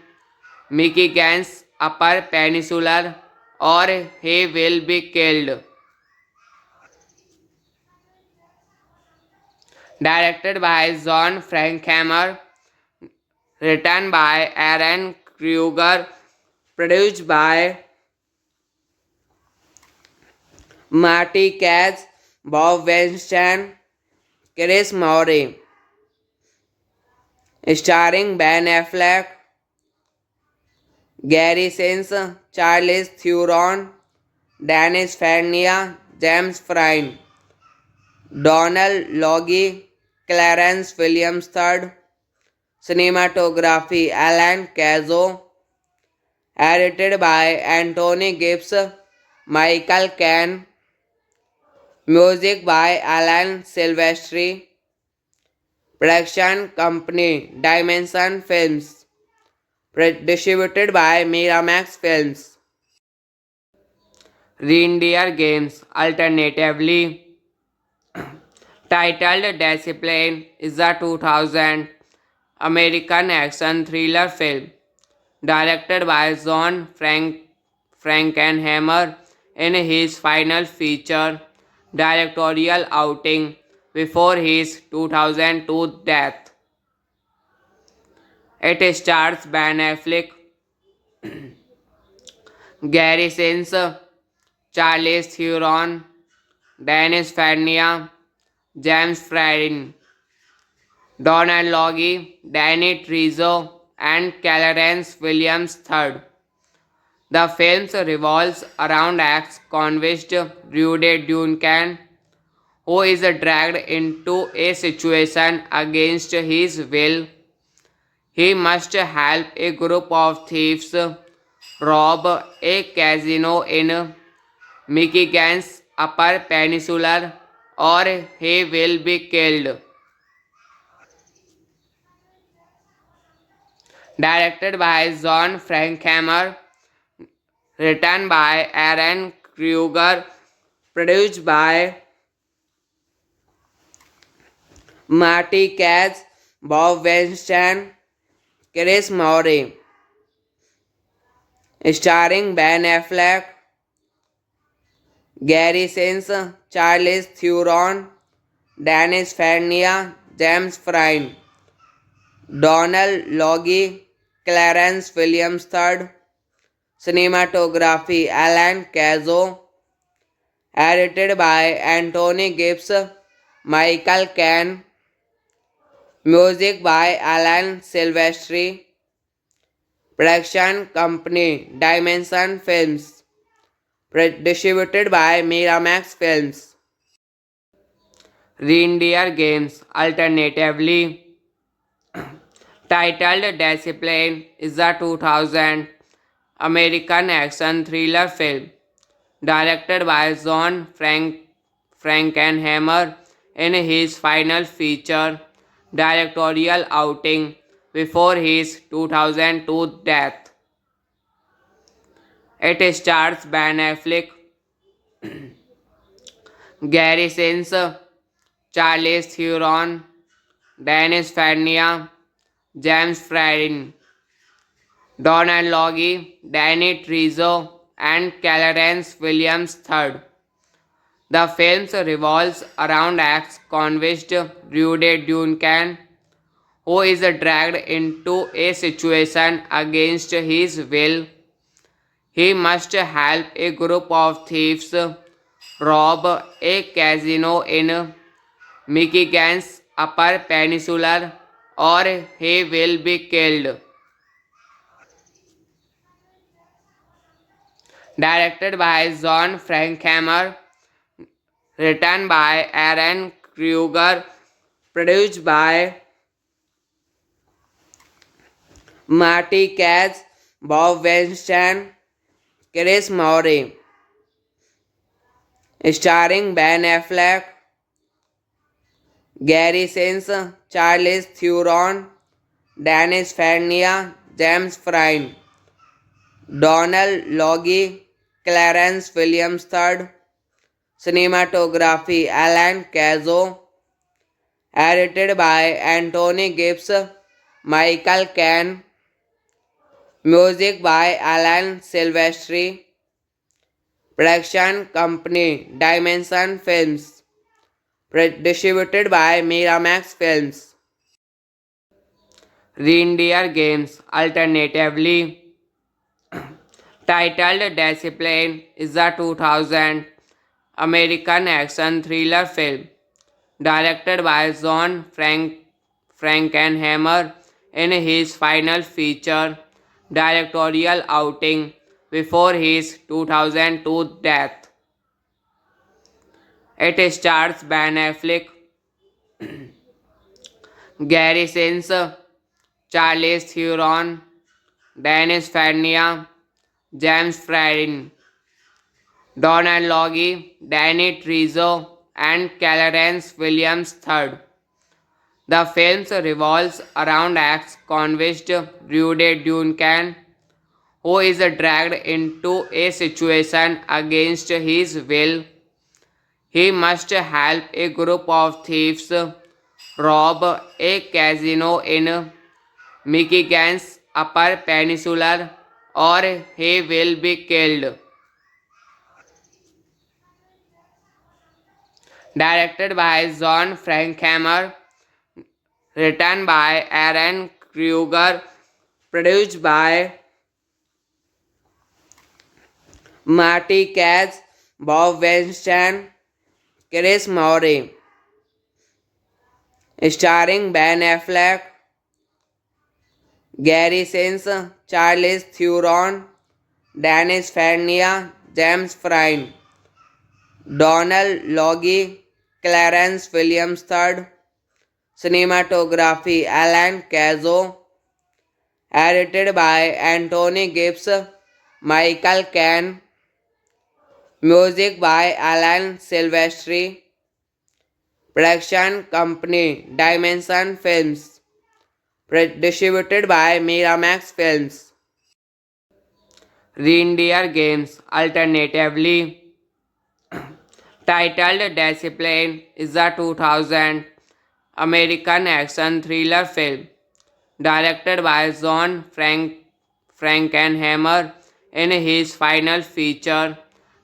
Michigan's Upper Peninsula or he will be killed. Directed by John Frankenheimer, written by Aaron Kruger, produced by Marty Katz, Bob Weinstein, Chris Maury, starring Ben Affleck, Gary Sinise, Charlize Theron, Dennis Farina, James Frine, Donald Logie, Clarence Williams III, cinematography Alan Cazzo, edited by Anthony Gibbs, Michael Caine, music by Alan Silvestri, production company Dimension Films, distributed by Miramax Films. Reindeer Games, alternatively titled Discipline, is a 2000 American action thriller film directed by John Frankenheimer in his final feature directorial outing before his 2002 death. It stars Ben Affleck, Gary Sinise, Charlize Theron, Dennis Farina, James Frine, Donald Logie, Danny Trejo, and Clarence Williams III. The film revolves around ex-convict Rudy Duncan, who is dragged into a situation against his will. He must help a group of thieves rob a casino in Michigan's Upper Peninsula or he will be killed. Directed by John Frankenheimer, written by Aaron Kruger, produced by Marty Katz, Bob Weinstein, Chris Maury, starring Ben Affleck, Gary Sinise, Charlize Theron, Dennis Farina, James Frine, Donald Logie, Clarence Williams III, cinematography Alan Cazzo, edited by Anthony Gibbs, Michael Caine, music by Alan Silvestri, production company Dimension Films, distributed by Miramax Films. Reindeer Games, alternatively titled Discipline, is a 2000 American action thriller film directed by John Frankenheimer in his final feature directorial outing before his 2002 death. It stars Ben Affleck, Gary Sinise, Charlize Theron, Dennis Farina, James Frine, Donald Logie, Danny Trejo, and Clarence Williams III. The film revolves around ex-convict Rudy Duncan, who is dragged into a situation against his will. He must help a group of thieves rob a casino in Michigan's Upper Peninsula or he will be killed. Directed by John Frankenheimer, written by Aaron Kruger, produced by Marty Katz, Bob Weinstein, Chris Maury, starring Ben Affleck, Gary Sinise, Charlize Theron, Dennis Farina, James Frine, Donald Logie, Clarence Williams III, cinematography Alan Cazzo, edited by Anthony Gibbs, Michael Caine, music by Alan Silvestri, production company Dimension Films, distributed by Miramax Films. Reindeer Games, alternatively titled Discipline, is a 2000 American action thriller film directed by John Frankenheimer in his final feature directorial outing before his 2002 death. It stars Ben Affleck, Gary Sinise, Charlize Theron, Dennis Farina, James Franco, Donald Logie, Danny Trejo, and Clarence Williams III. The film revolves around ex-convict Rudy Duncan, who is dragged into a situation against his will. He must help a group of thieves rob a casino in Michigan's Upper Peninsula or he will be killed. Directed by John Frankenheimer, written by Aaron Kruger, produced by Marty Katz, Bob Weinstein, Chris Maury, starring Ben Affleck, Gary Sinise, Charlize Theron, Dennis Farina, James Franco, Donald Logie, Clarence Williams III. Cinematography Alan Cazzo. Edited by Anthony Gibbs, Michael Caine. Music by Alan Silvestri. Production company Dimension Films. Distributed by Miramax Films. Reindeer Games, alternatively titled Discipline, is a 2000 American action thriller film directed by John Frankenheimer in his final feature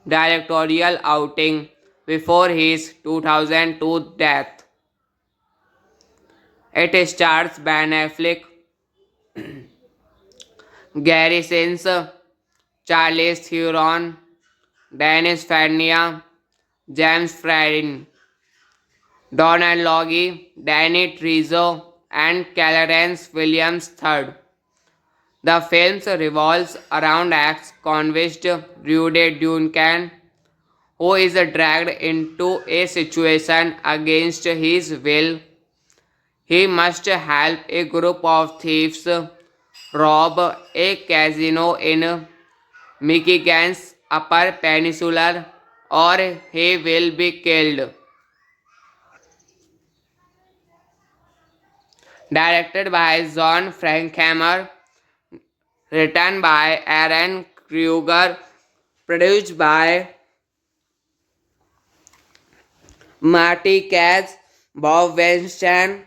directorial outing before his 2002 death. It stars Ben Affleck, Gary Sinise, Charlize Theron, Dennis Farina, James Franco, Donald Logie, Danny Trejo, and Clarence Williams III. The film revolves around ex-convict Rudy Duncan, who is dragged into a situation against his will. He must help a group of thieves rob a casino in Michigan's Upper Peninsula or he will be killed. Directed by John Frankenheimer, written by Aaron Kruger, produced by Marty Katz, Bob Weinstein,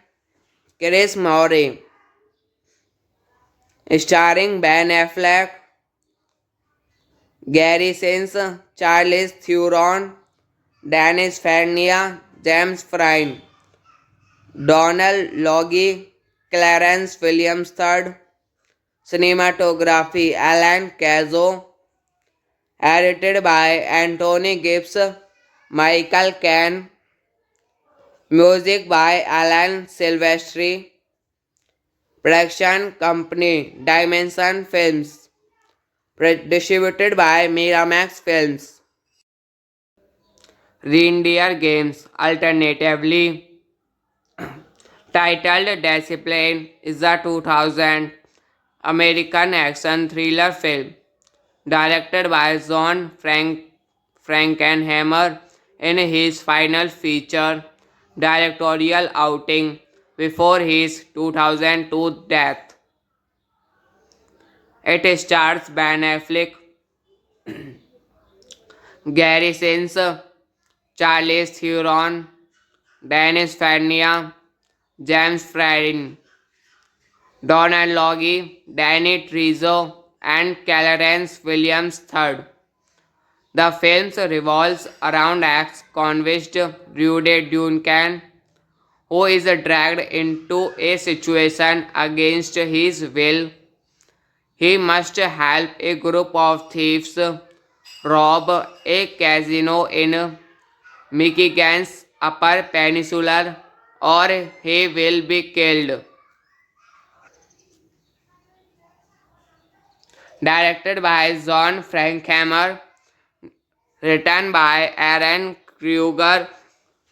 Chris Maury, starring Ben Affleck, Gary Sinise, Charlize Theron, Dennis Farina, James Franco, Donald Logie, Clarence Williams III. Cinematography Alan Cazzo. Edited by Anthony Gibbs, Michael Caine. Music by Alan Silvestri. Production company Dimension Films. Distributed by Miramax Films. Reindeer Games, alternatively titled Discipline, is a 2000 American action thriller film directed by John Frankenheimer in his final feature directorial outing before his 2002 death. It stars Ben Affleck, Gary Sinise, Charlize Theron, Dennis Farina, James Franco, Donald Logie, Danny Trejo, and Clarence Williams III. The film revolves around ex-convict Rudy Duncan, who is dragged into a situation against his will. He must help a group of thieves rob a casino in Michigan's Upper Peninsula or he will be killed. Directed by John Frankhammer, written by Aaron Kruger,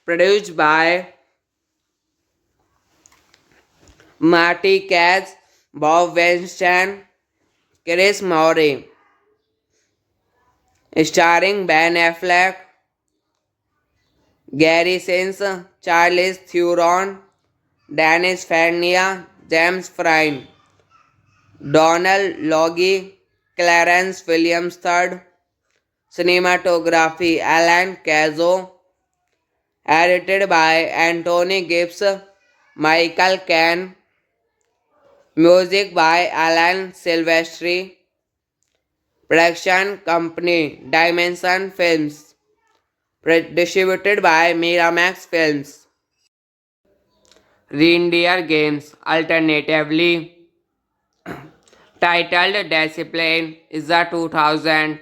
produced by Marty Katz, Bob Weinstein, Chris Maury, starring Ben Affleck, Gary Sinise, Charlize Theron, Dennis Farina, James Frine, Donald Logie, Clarence Williams III, cinematography Alan Cazzo, edited by Anthony Gibbs, Michael Caine, music by Alan Silvestri, production company Dimension Films, distributed by Miramax Films. Reindeer Games, alternatively titled Discipline, is a 2000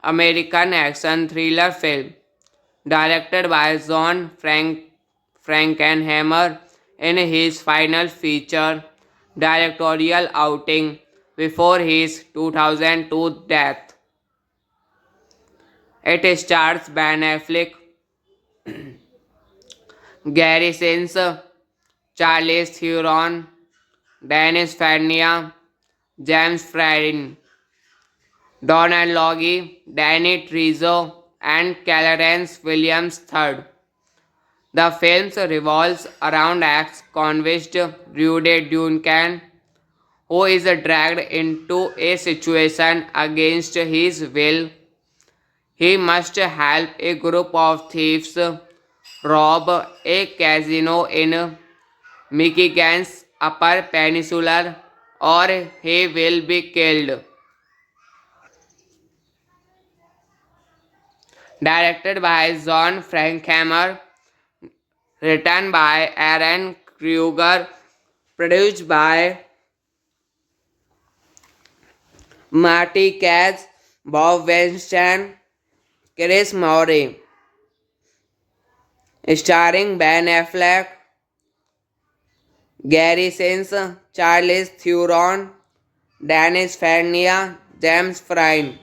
American action thriller film directed by John Frankenheimer in his final feature directorial outing before his 2002 death. It stars Ben Affleck, Gary Sinise, Charlize Theron, Dennis Farina, James Frine, Donald Logie, Danny Trejo, and Clarence Williams III. The film revolves around ex-convict Rudy Duncan, who is dragged into a situation against his will. He must help a group of thieves rob a casino in Michigan's Upper Peninsula or he will be killed. Directed by John Frankhammer, written by Aaron Kruger, produced by Marty Katz, Bob Weinstein, Chris Maury, starring Ben Affleck, Gary Sinise, Charlize Theron, Dennis Farina, James Frine,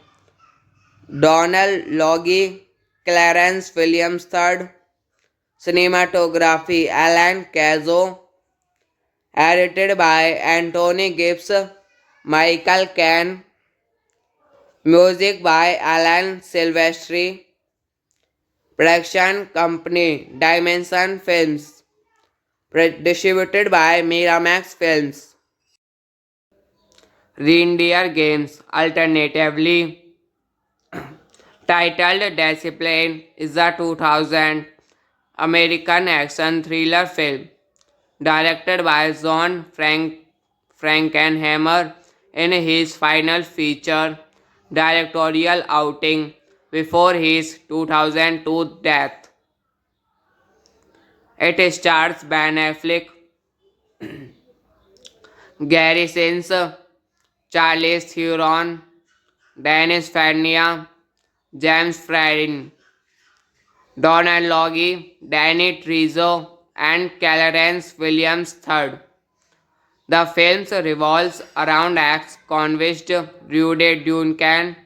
Donald Logie, Clarence Williams III, cinematography Alan Cazzo, edited by Anthony Gibbs, Michael Caine, music by Alan Silvestri, production company Dimension Films, distributed by Miramax Films. Reindeer Games, alternatively titled Discipline, is a 2000 American action thriller film directed by John Frankenheimer in his final feature directorial outing before his 2002 death. It stars Ben Affleck, Gary Sinise, Charlize Theron, Dennis Farina, James Frine, Donald Logie, Danny Trejo, and Clarence Williams III. The film revolves around ex-convict Rudy Duncan,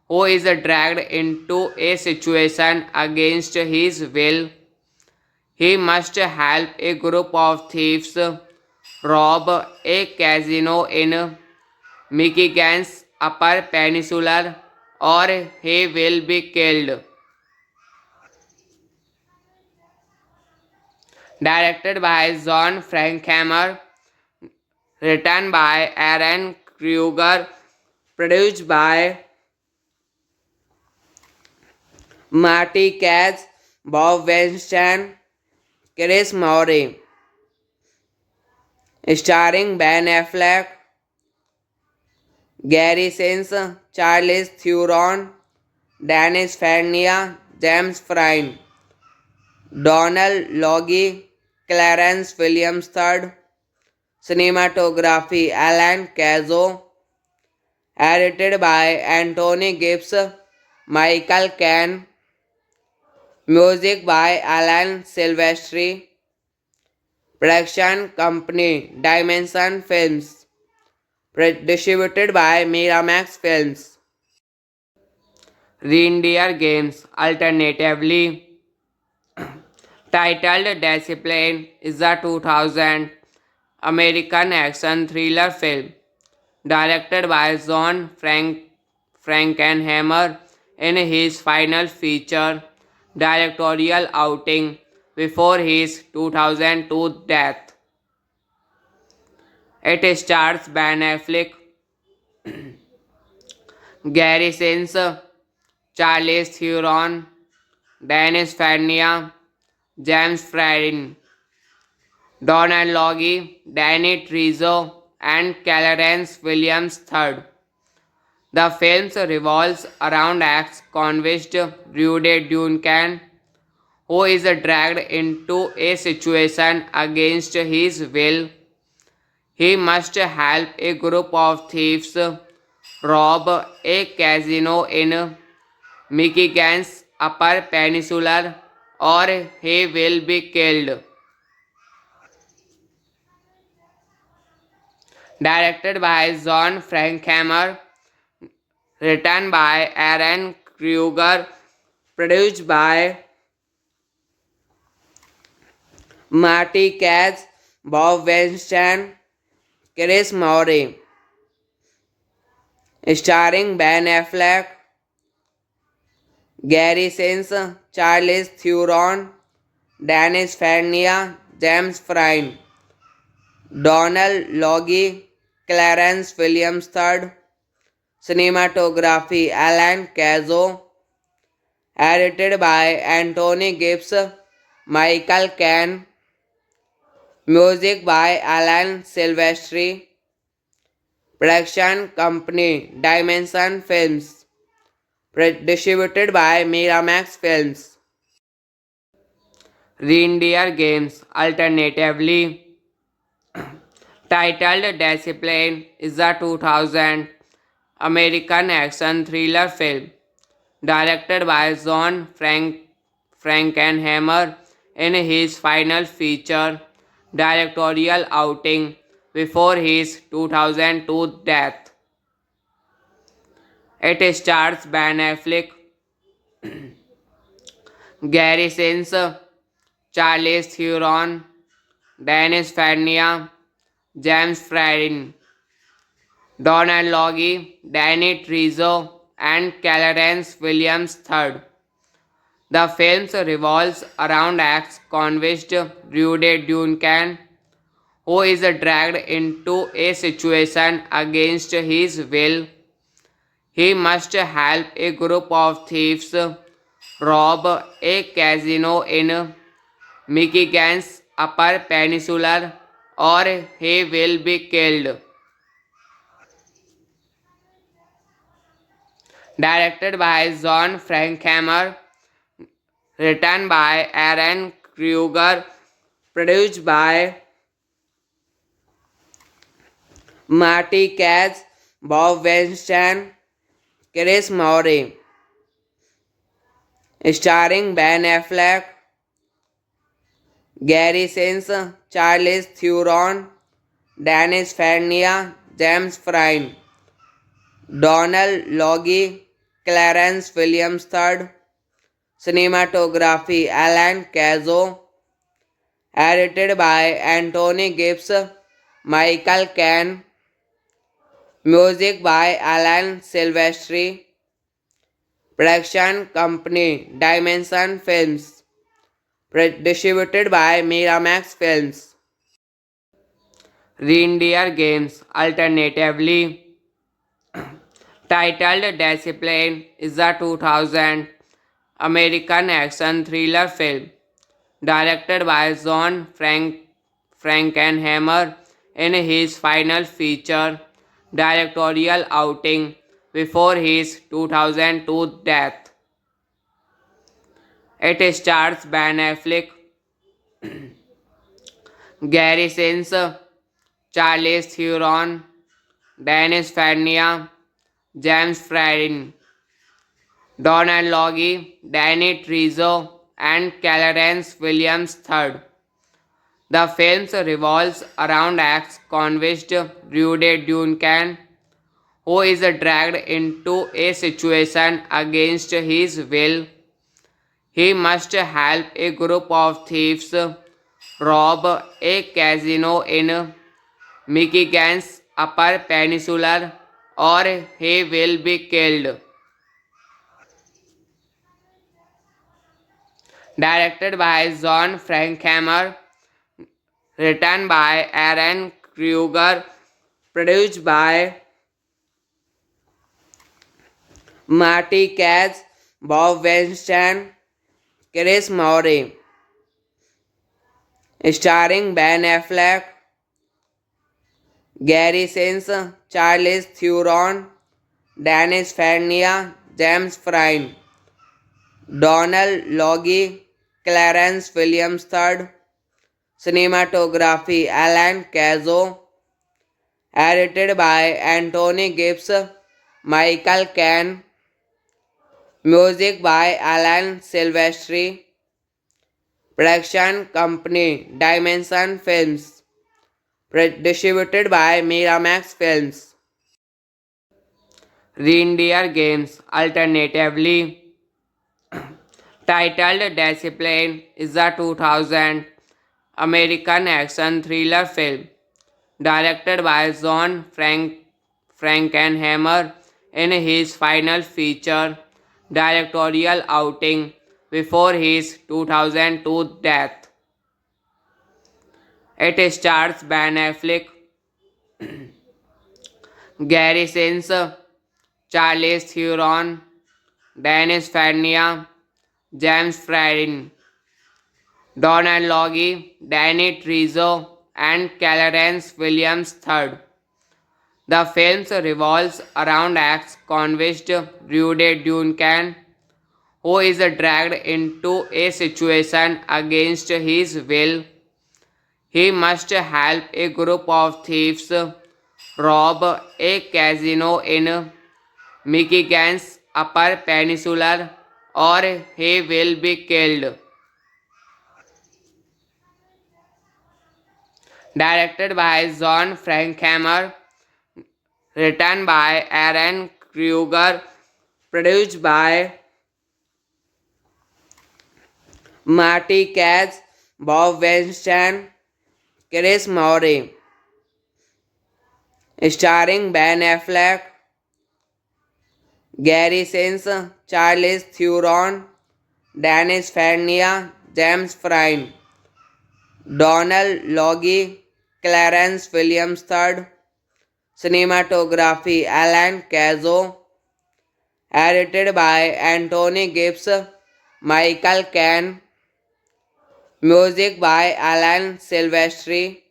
who is dragged into a situation against his will. He must help a group of thieves rob a casino in Michigan's Upper Peninsula or he will be killed. Directed by John Frankhammer, written by Aaron Kruger, produced by Marty Katz, Bob Weinstein, Chris Maury, starring Ben Affleck, Gary Sinise, Charlize Theron, Dennis Farina, James Frine, Donald Logie, Clarence Williams III. Cinematography Alan Cazzo. Edited by Anthony Gibbs, Michael Caine. Music by Alan Silvestri. Production company Dimension Films. Distributed by Miramax Films. Reindeer Games. Alternatively titled Discipline is a 2000 American action thriller film directed by John Frankenheimer in his final feature directorial outing before his 2002 death. It stars Ben Affleck, Gary Sinise, Charlize Theron, Dennis Farina, James Franco, Donald Logie, Danny Trejo, and Clarence Williams III. The film revolves around ex-convict Rudy Duncan, who is dragged into a situation against his will. He must help a group of thieves rob a casino in Michigan's Upper Peninsula, or he will be killed. Directed by John Frankenheimer, written by Aaron Kruger, produced by Marty Katz, Bob Weinstein, Chris Maury, starring Ben Affleck, Gary Sinise, Charlize Theron, Dennis Farina, James Franco, Donald Logie, Clarence Williams III. Cinematography Alan Cazzo. Edited by Anthony Gibbs, Michael Caine. Music by Alan Silvestri. Production company Dimension Films. Distributed by Miramax Films. Reindeer Games. Alternatively titled Discipline is a 2000 American action thriller film directed by John Frankenheimer in his final feature directorial outing before his 2002 death. It stars Ben Affleck, Gary Sinise, Charlize Theron, Dennis Farina, James Franco, Donald Logie, Danny Trejo, and Clarence Williams III. The film revolves around ex-convict Rudy Duncan, who is dragged into a situation against his will. He must help a group of thieves rob a casino in Michigan's Upper Peninsula, or he will be killed. Directed by John Frankenheimer, written by Aaron Kruger, produced by Marty Katz, Bob Weinstein, Chris Maury, starring Ben Affleck, Gary Sinise, Charlize Theron, Dennis Farina, James Franco, Donald Logie, Clarence Williams III. Cinematography Alan Cazzo. Edited by Anthony Gibbs, Michael Caine. Music by Alan Silvestri. Production company Dimension Films. Distributed by Miramax Films. Reindeer Games. Alternatively titled Discipline is a 2000 American action thriller film directed by John Frankenheimer in his final feature directorial outing before his 2002 death. It stars Ben Affleck, Gary Sinise, Charles Theron, Dennis Farina, James Franco, Donald Logie, Danny Trejo, and Clarence Williams III. The film revolves around ex-convict Rudy Duncan, who is dragged into a situation against his will. He must help a group of thieves rob a casino in Michigan's Upper Peninsula or he will be killed. Directed by John Frankenheimer, written by Aaron Kruger, produced by Marty Katz, Bob Weinstein, Chris Maury, starring Ben Affleck, Gary Sinise, Charlize Theron, Dennis Farina, James Franco, Donald Logie, Clarence Williams III. Cinematography Alan Cazzo. Edited by Anthony Gibbs, Michael Caine. Music by Alan Silvestri. Production company Dimension Films. Distributed by Miramax Films. Reindeer Games. Alternatively titled Discipline is a 2000 American action thriller film directed by John Frankenheimer in his final feature directorial outing before his 2002 death. It stars Ben Affleck, Gary Sinise, Charlize Theron, Dennis Farina, James Franco, Donald Logie, Danny Trejo, and Clarence Williams III. The film revolves around ex-convict Rudy Duncan, who is dragged into a situation against his will. He must help a group of thieves rob a casino in Michigan's Upper Peninsula or he will be killed. Directed by John Frankenheimer, written by Aaron Kruger, produced by Marty Katz, Bob Weinstein, Chris Maury, starring Ben Affleck, Gary Sinise, Charlize Theron, Dennis Farina, James Franco, Donald Logie, Clarence Williams III. Cinematography Alan Cazzo. Edited by Anthony Gibbs, Michael Caine. Music by Alan Silvestri.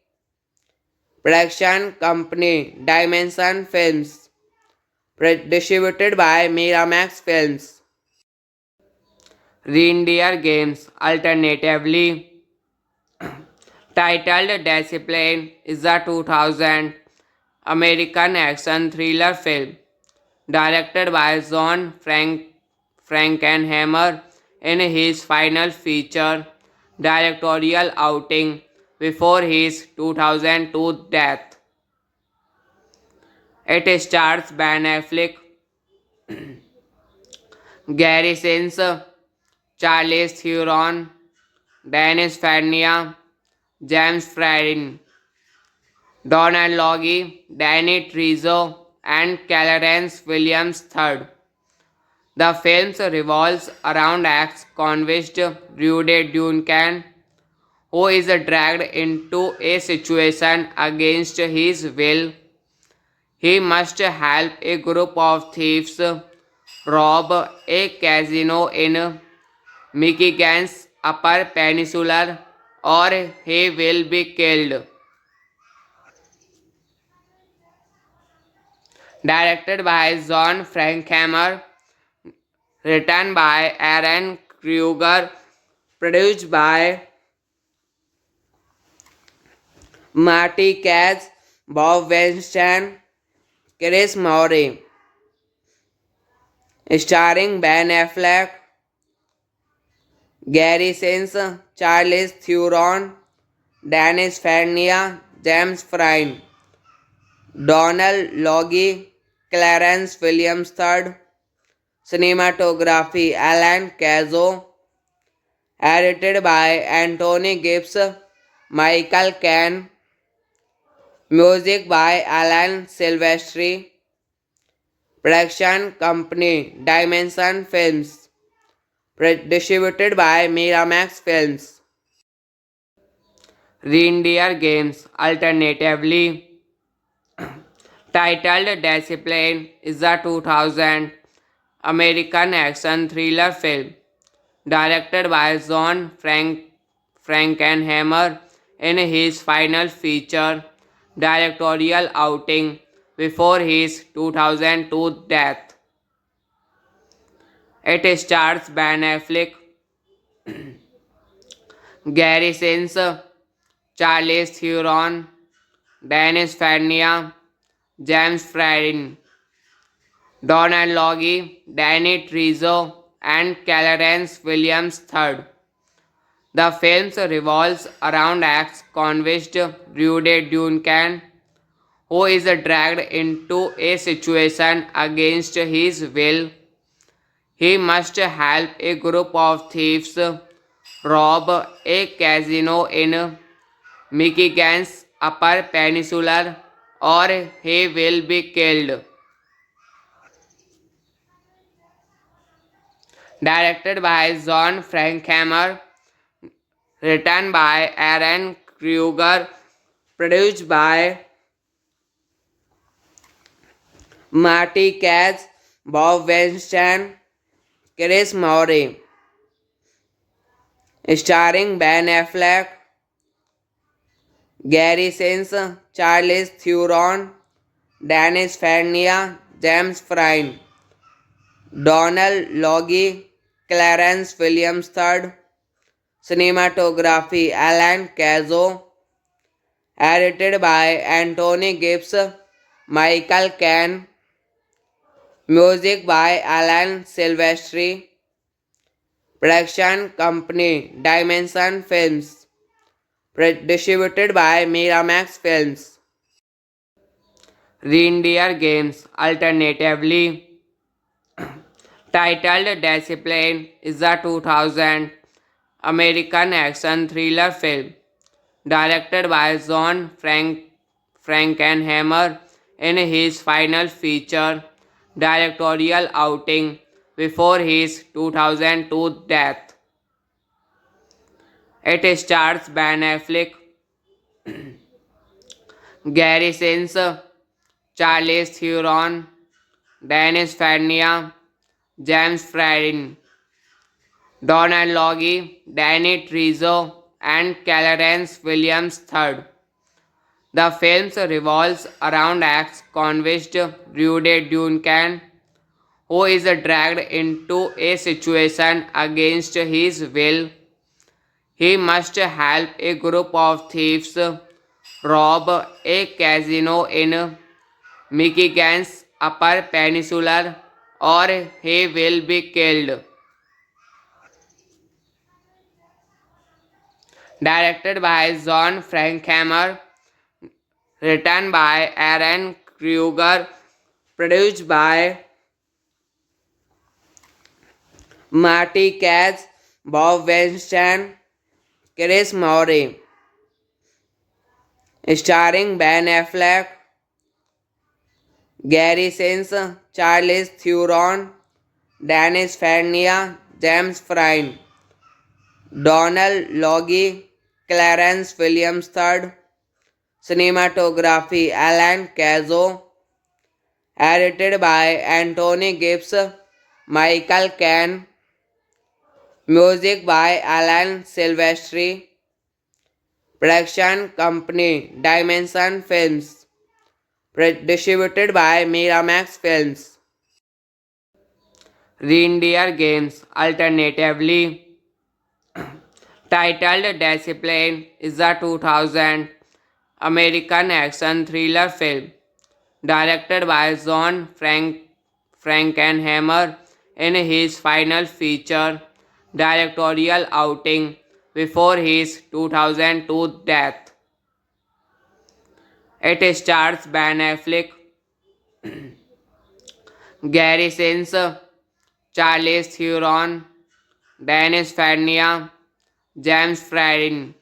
Production company Dimension Films. Distributed by Miramax Films. Reindeer Games. Alternatively titled Discipline is a 2000 American action thriller film directed by John Frankenheimer in his final feature directorial outing before his 2002 death. It stars Ben Affleck, Gary Sinise, Charlize Theron, Dennis Farina, James Franco, Donald Logie, Danny Trejo, and Clarence Williams III. The film revolves around ex-convict Rudy Duncan, who is dragged into a situation against his will. He must help a group of thieves rob a casino in Michigan's Upper Peninsula or he will be killed. Directed by John Frankenheimer, written by Aaron Kruger, produced by Marty Katz, Bob Weinstein, Chris Murray, starring Ben Affleck, Gary Sinise, Charlize Theron, Dennis Farina, James Frine, Donald Logie, Clarence Williams III, cinematography Alan Cazzo, edited by Anthony Gibbs, Michael Caine, music by Alan Silvestri, production company Dimension Films, distributed by Miramax Films. Reindeer Games, alternatively titled Discipline, is a 2000 American action thriller film directed by John Frankenheimer in his final feature directorial outing before his 2002 death. It stars Ben Affleck, Gary Sinise, Charlize Theron, Dennis Farina, James Frine, Donald Logie, Danny Trejo, and Clarence Williams III. The film revolves around ex-convict Rudy Duncan, who is dragged into a situation against his will. He must help a group of thieves rob a casino in Michigan's Upper Peninsula or he will be killed. Directed by John Frankenheimer, written by Aaron Kruger, produced by Marty Katz, Bob Weinstein, Chris Murray, starring Ben Affleck, Gary Sinise, Charlize Theron, Dennis Farina, James Frine, Donald Logie, Clarence Williams III, cinematography Alan Cazzo, edited by Anthony Gibbs, Michael Caine, music by Alan Silvestri, production company Dimension Films, distributed by Miramax Films. Reindeer Games, alternatively titled Discipline, is a 2000 American action thriller film directed by John Frankenheimer in his final feature directorial outing before his 2002 death. It stars Ben Affleck, Gary Sinise, Charlize Theron, Dennis Farina, James Frine, Donald Logie, Danny Trejo, and Clarence Williams III. The film revolves around ex-convict Rudy Duncan, who is dragged into a situation against his will. He must help a group of thieves rob a casino in Michigan's Upper Peninsula or he will be killed. Directed by John Frankenheimer, written by Aaron Kruger, produced by Marty Katz, Bob Weinstein, Chris Murray, starring Ben Affleck, Gary Sinise, Charlize Theron, Dennis Farina, James Frine, Donald Logie, Clarence Williams III, cinematography Alan Cazzo, edited by Anthony Gibbs, Michael Caine, music by Alan Silvestri, production company Dimension Films, distributed by Miramax Films. Reindeer Games, alternatively titled Discipline, is a 2000 American action thriller film directed by John Frankenheimer in his final feature directorial outing before his 2002 death. It stars Ben Affleck, Gary Sinise, Charlize Theron, Dennis Farina, James Franco,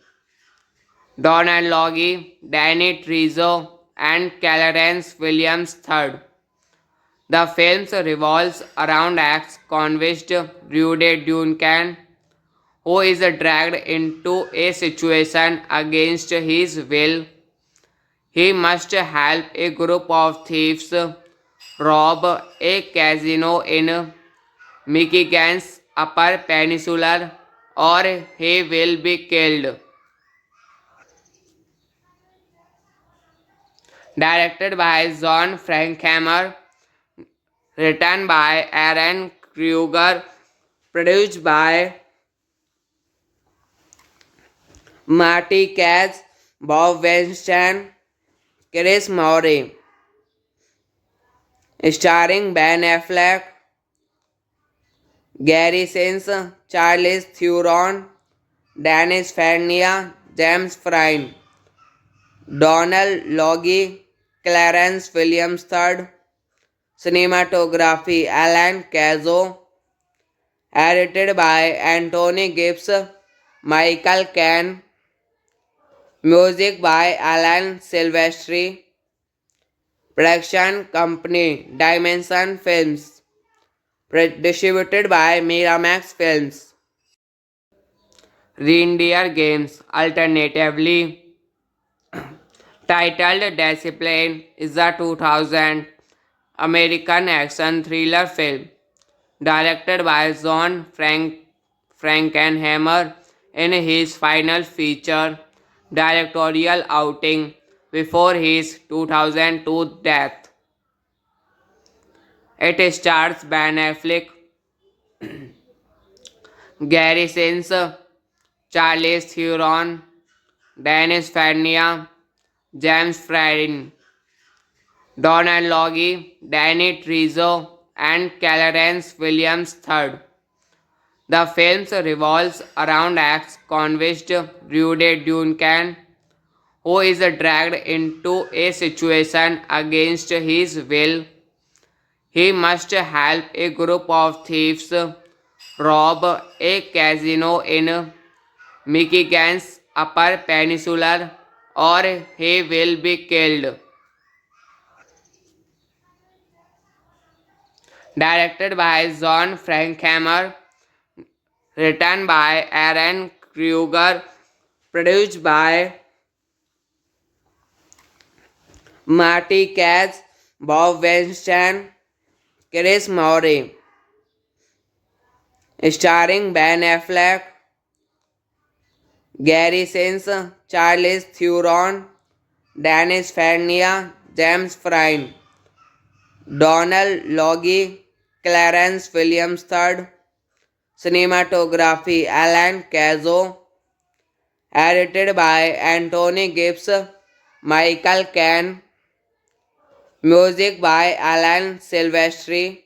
Donald Logie, Danny Trejo, and Clarence Williams III. The film revolves around ex-convict Rudy Duncan, who is dragged into a situation against his will. He must help a group of thieves rob a casino in Michigan's Upper Peninsula or he will be killed. Directed by John Frankenheimer, written by Aaron Kruger, produced by Marty Katz, Bob Weinstein, Chris Maury, starring Ben Affleck, Gary Sinise, Charlize Theron, Dennis Farina, James Franco, Donald Logie, Clarence Williams III. Cinematography Alan Cazo. Edited by Anthony Gibbs, Michael Caine. Music by Alan Silvestri. Production company Dimension Films. Distributed by Miramax Films. Reindeer Games. Alternatively titled Discipline is a 2000 American action thriller film directed by John Frankenheimer in his final feature directorial outing before his 2002 death. It stars Ben Affleck, Gary Sinise, Charlize Theron, Dennis Farina, James Franco, Donald Logie, Danny Trejo, and Clarence Williams III. The film revolves around ex-convict Rudy Duncan, who is dragged into a situation against his will. He must help a group of thieves rob a casino in Michigan's Upper Peninsula or he will be killed. Directed by John Frankenheimer, written by Aaron Kruger, produced by Marty Katz, Bob Weinstein, Chris Maury, starring Ben Affleck, Gary Sinise, Charlize Theron, Dennis Farina, James Franco, Donald Logie, Clarence Williams III. Cinematography Alan Cazo. Edited by Anthony Gibbs, Michael Caine. Music by Alan Silvestri.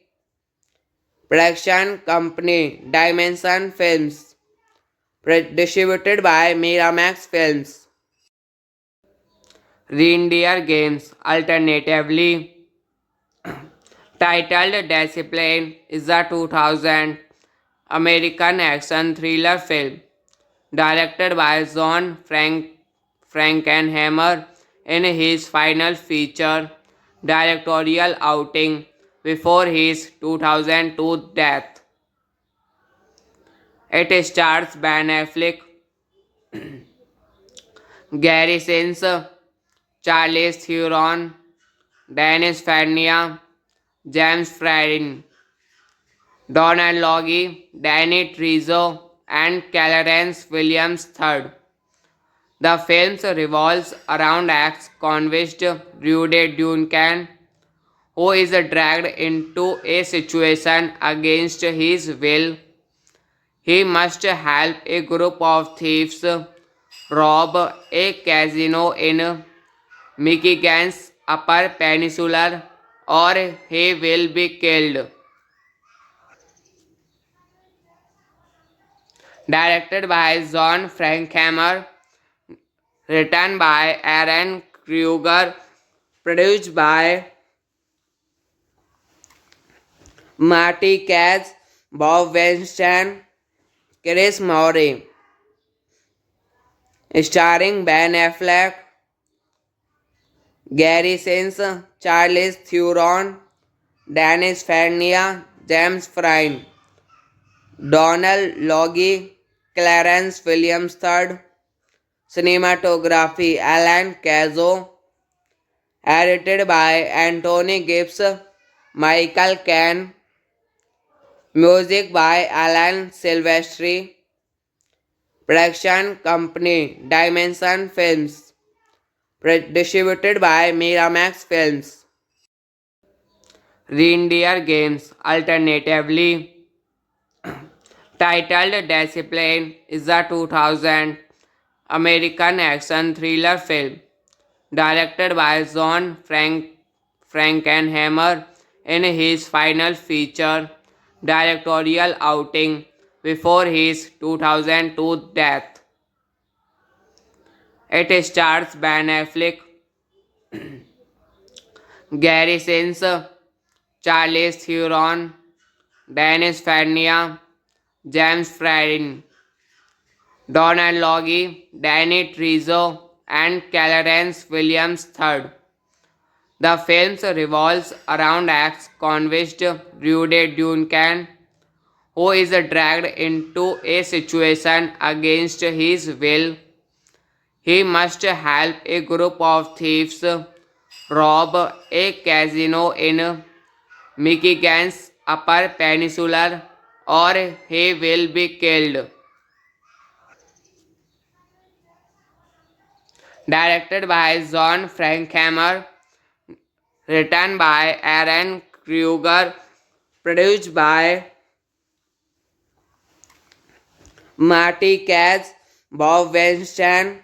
Production company Dimension Films. Distributed by Miramax Films. Reindeer Games. Alternatively titled Discipline is a 2000 American action thriller film directed by John Frankenheimer in his final feature directorial outing before his 2002 death. It stars Ben Affleck, Gary Sinise, Charlize Theron, Dennis Farina, James Franco, Donald Logie, Danny Trejo, and Clarence Williams III. The film revolves around ex-convict Rudy Duncan, who is dragged into a situation against his will. He must help a group of thieves rob a casino in Mickey Gans Upper Peninsula or he will be killed. Directed by John Frankhammer, written by Aaron Kruger, produced by Marty Katz, Bob Weinstein, Chris Maury, starring Ben Affleck, Gary Sinise, Charlize Theron, Dennis Farina, James Frine, Donald Logie, Clarence Williams III, cinematography Alan Cazzo, edited by Anthony Gibbs, Michael Caine, music by Alan Silvestri, production company Dimension Films, distributed by Miramax Films. Reindeer Games, alternatively titled Discipline, is a 2000 American action thriller film directed by John Frankenheimer in his final feature directorial outing before his 2002 death. It stars Ben Affleck, Gary Sinise, Charlize Theron, Dennis Farina, James Frine, Donald Logie, Danny Trejo, and Clarence Williams III. The film revolves around ex-convict Rudy Duncan, who is dragged into a situation against his will. He must help a group of thieves rob a casino in Michigan's Upper Peninsula or he will be killed. Directed by John Frankhammer, written by Aaron Kruger, produced by Marty Katz, Bob Weinstein,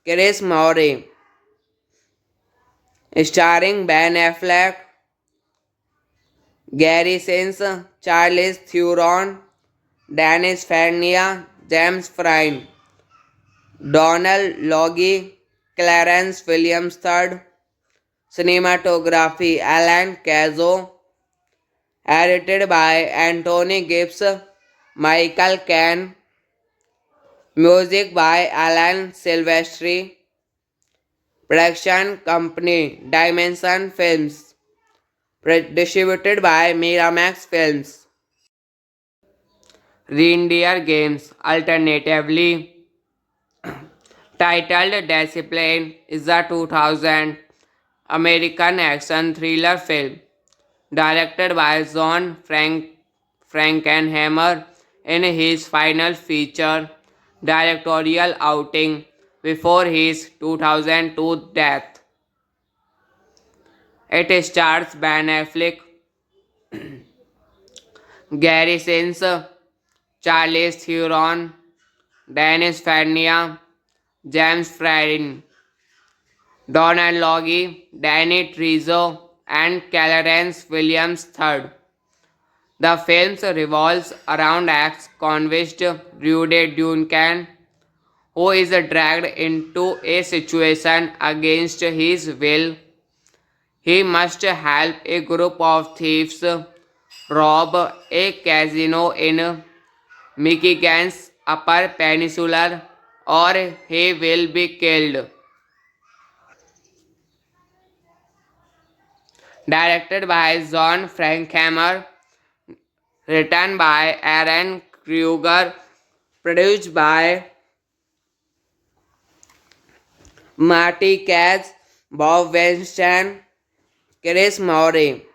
Chris Maury, starring Ben Affleck, Gary Sinise, Charlize Theron, Dennis Farina, James Frine, Donald Logie, Clarence Williams III, cinematography Alan Cazzo, edited by Anthony Gibbs, Michael Caine, music by Alan Silvestri, production company Dimension Films, distributed by Miramax Films. Reindeer Games, alternatively titled Discipline, is a 2000 American action thriller film directed by John Frankenheimer in his final feature directorial outing before his 2002 death. It stars Ben Affleck, Gary Sinise, Charlize Theron, Dennis Farina, James Frine, Donald Logie, Danny Trejo, and Clarence Williams III. The film revolves around ex-convict Rudy Duncan, who is dragged into a situation against his will. He must help a group of thieves rob a casino in Michigan's Upper Peninsula or he will be killed. Directed by John Frankhammer, written by Aaron Kruger, produced by Marty Katz, Bob Weinstein, Chris Maury,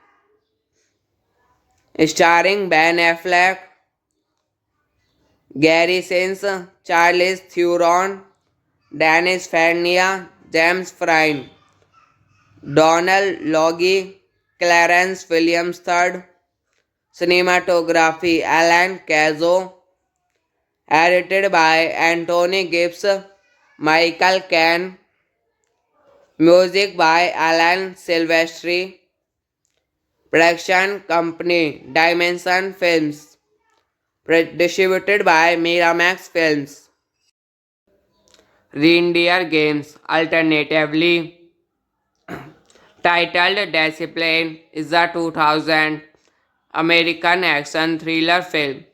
starring Ben Affleck, Gary Sinise, Charlize Theron, Dennis Farina, James Frine, Donald Logie, Clarence Williams III, cinematography Alan Cazzo, edited by Anthony Gibbs, Michael Caine, Music by Alan Silvestri. Production company Dimension Films. Distributed by Miramax Films. Reindeer Games. Alternatively titled Discipline is a 2000 American action thriller film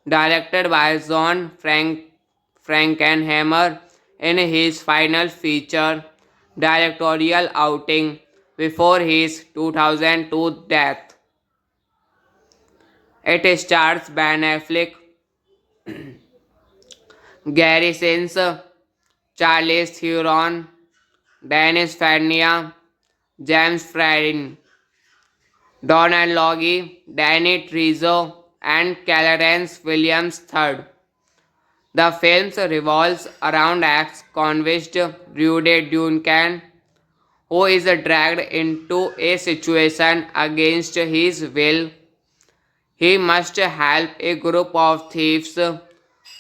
directed by John Frankenheimer in his final feature directorial outing before his 2002 death. It stars Ben Affleck, Gary Sinise, Charlize Theron, Dennis Farina, James Franco, Donald Logie, Danny Trejo, and Clarence Williams III. The film revolves around ex-convict Rudy Duncan, who is dragged into a situation against his will. He must help a group of thieves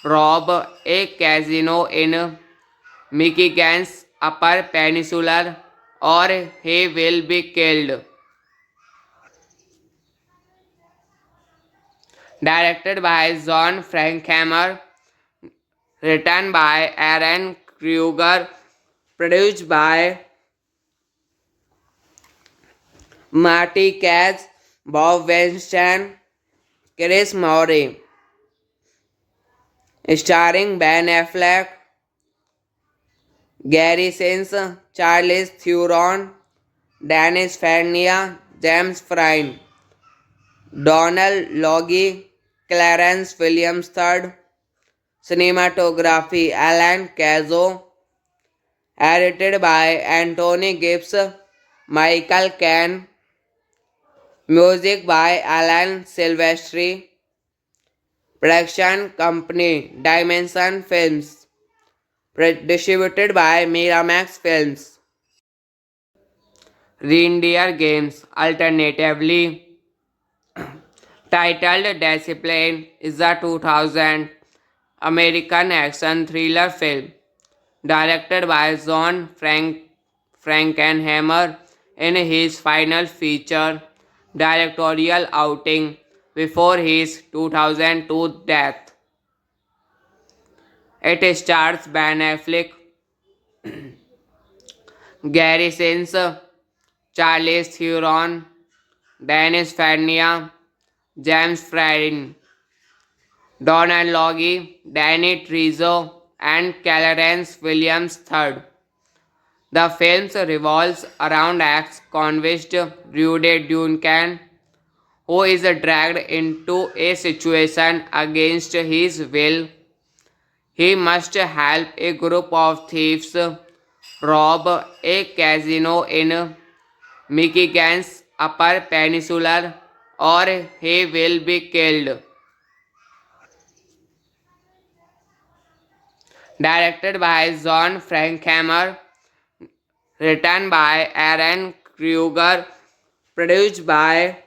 rob a casino in Michigan's Upper Peninsula or he will be killed. Directed by John Frankenheimer, written by Aaron Kruger, produced by Marty Katz, Bob Weinstein, Chris Maury, starring Ben Affleck, Gary Sinise, Charlize Theron, Dennis Farina, James Franco, Donald Logie, Clarence Williams III, cinematography Alan Cazzo, edited by Anthony Gibbs, Michael Caine, music by Alan Silvestri, production company Dimension Films, distributed by Miramax Films. Reindeer Games. Alternatively titled Discipline is a 2000 American action thriller film directed by John Frankenheimer in his final feature directorial outing before his 2002 death. It stars Ben Affleck, Gary Sinise, Charlize Theron, Dennis Farina, James Franco, Donald Logie, Danny Trejo, and Clarence Williams III. The film revolves around ex-convict Rudy Duncan, who is dragged into a situation against his will. He must help a group of thieves rob a casino in Michigan's Upper Peninsula or he will be killed. Directed by John Frankenheimer, written by Aaron Kruger, produced by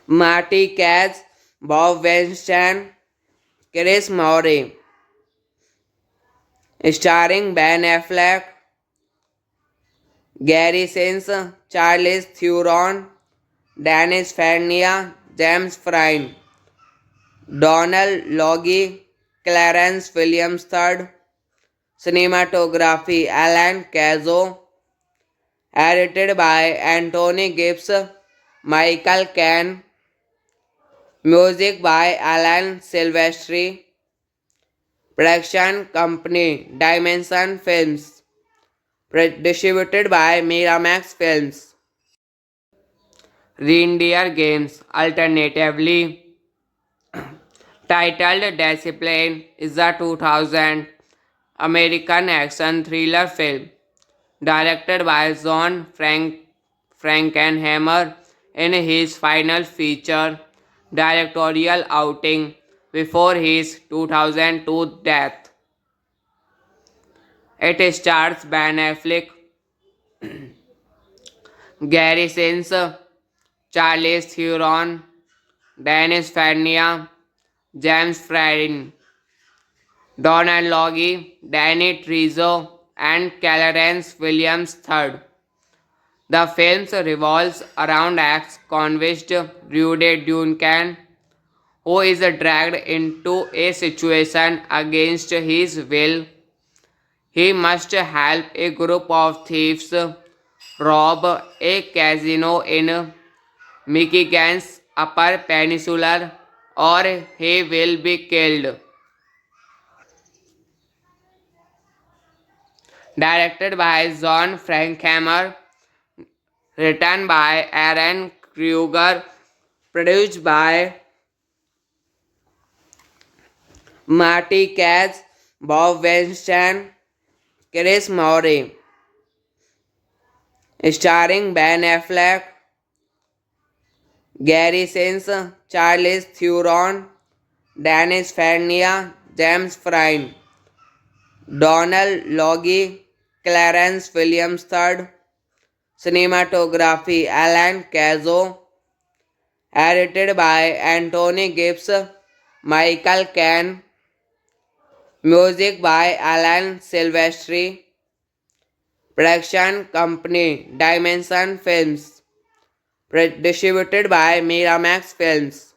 Marty Katz, Bob Weinstein, Chris Maury, starring Ben Affleck, Gary Sinise, Charlize Theron, Dennis Farina, James Franco, Donald Logie, Clarence Williams III, cinematography Alan Cazzo, edited by Anthony Gibbs, Michael Caine, music by Alan Silvestri, production company Dimension Films, distributed by Miramax Films. Reindeer Games. Alternatively titled Discipline is a 2000 American action thriller film directed by John Frankenheimer in his final feature directorial outing before his 2002 death. It stars Ben Affleck, Gary Sinise, Charlize Theron, Dennis Farina, James Franco, Donald Logie, Danny Trejo, and Clarence Williams III. The film revolves around ex-convict Rudy Duncan, who is dragged into a situation against his will. He must help a group of thieves rob a casino in Michigan's Upper Peninsula or he will be killed. Directed by John Frankhammer, written by Aaron Kruger, produced by Marty Katz, Bob Weinstein, Chris Maury, starring Ben Affleck, Gary Sinise, Charlize Theron, Dennis Farina, James Frine, Donald Logie, Clarence Williams III, cinematography Alan Cazzo, edited by Anthony Gibbs, Michael Caine, music by Alan Silvestri, production company Dimension Films, distributed by Miramax Films.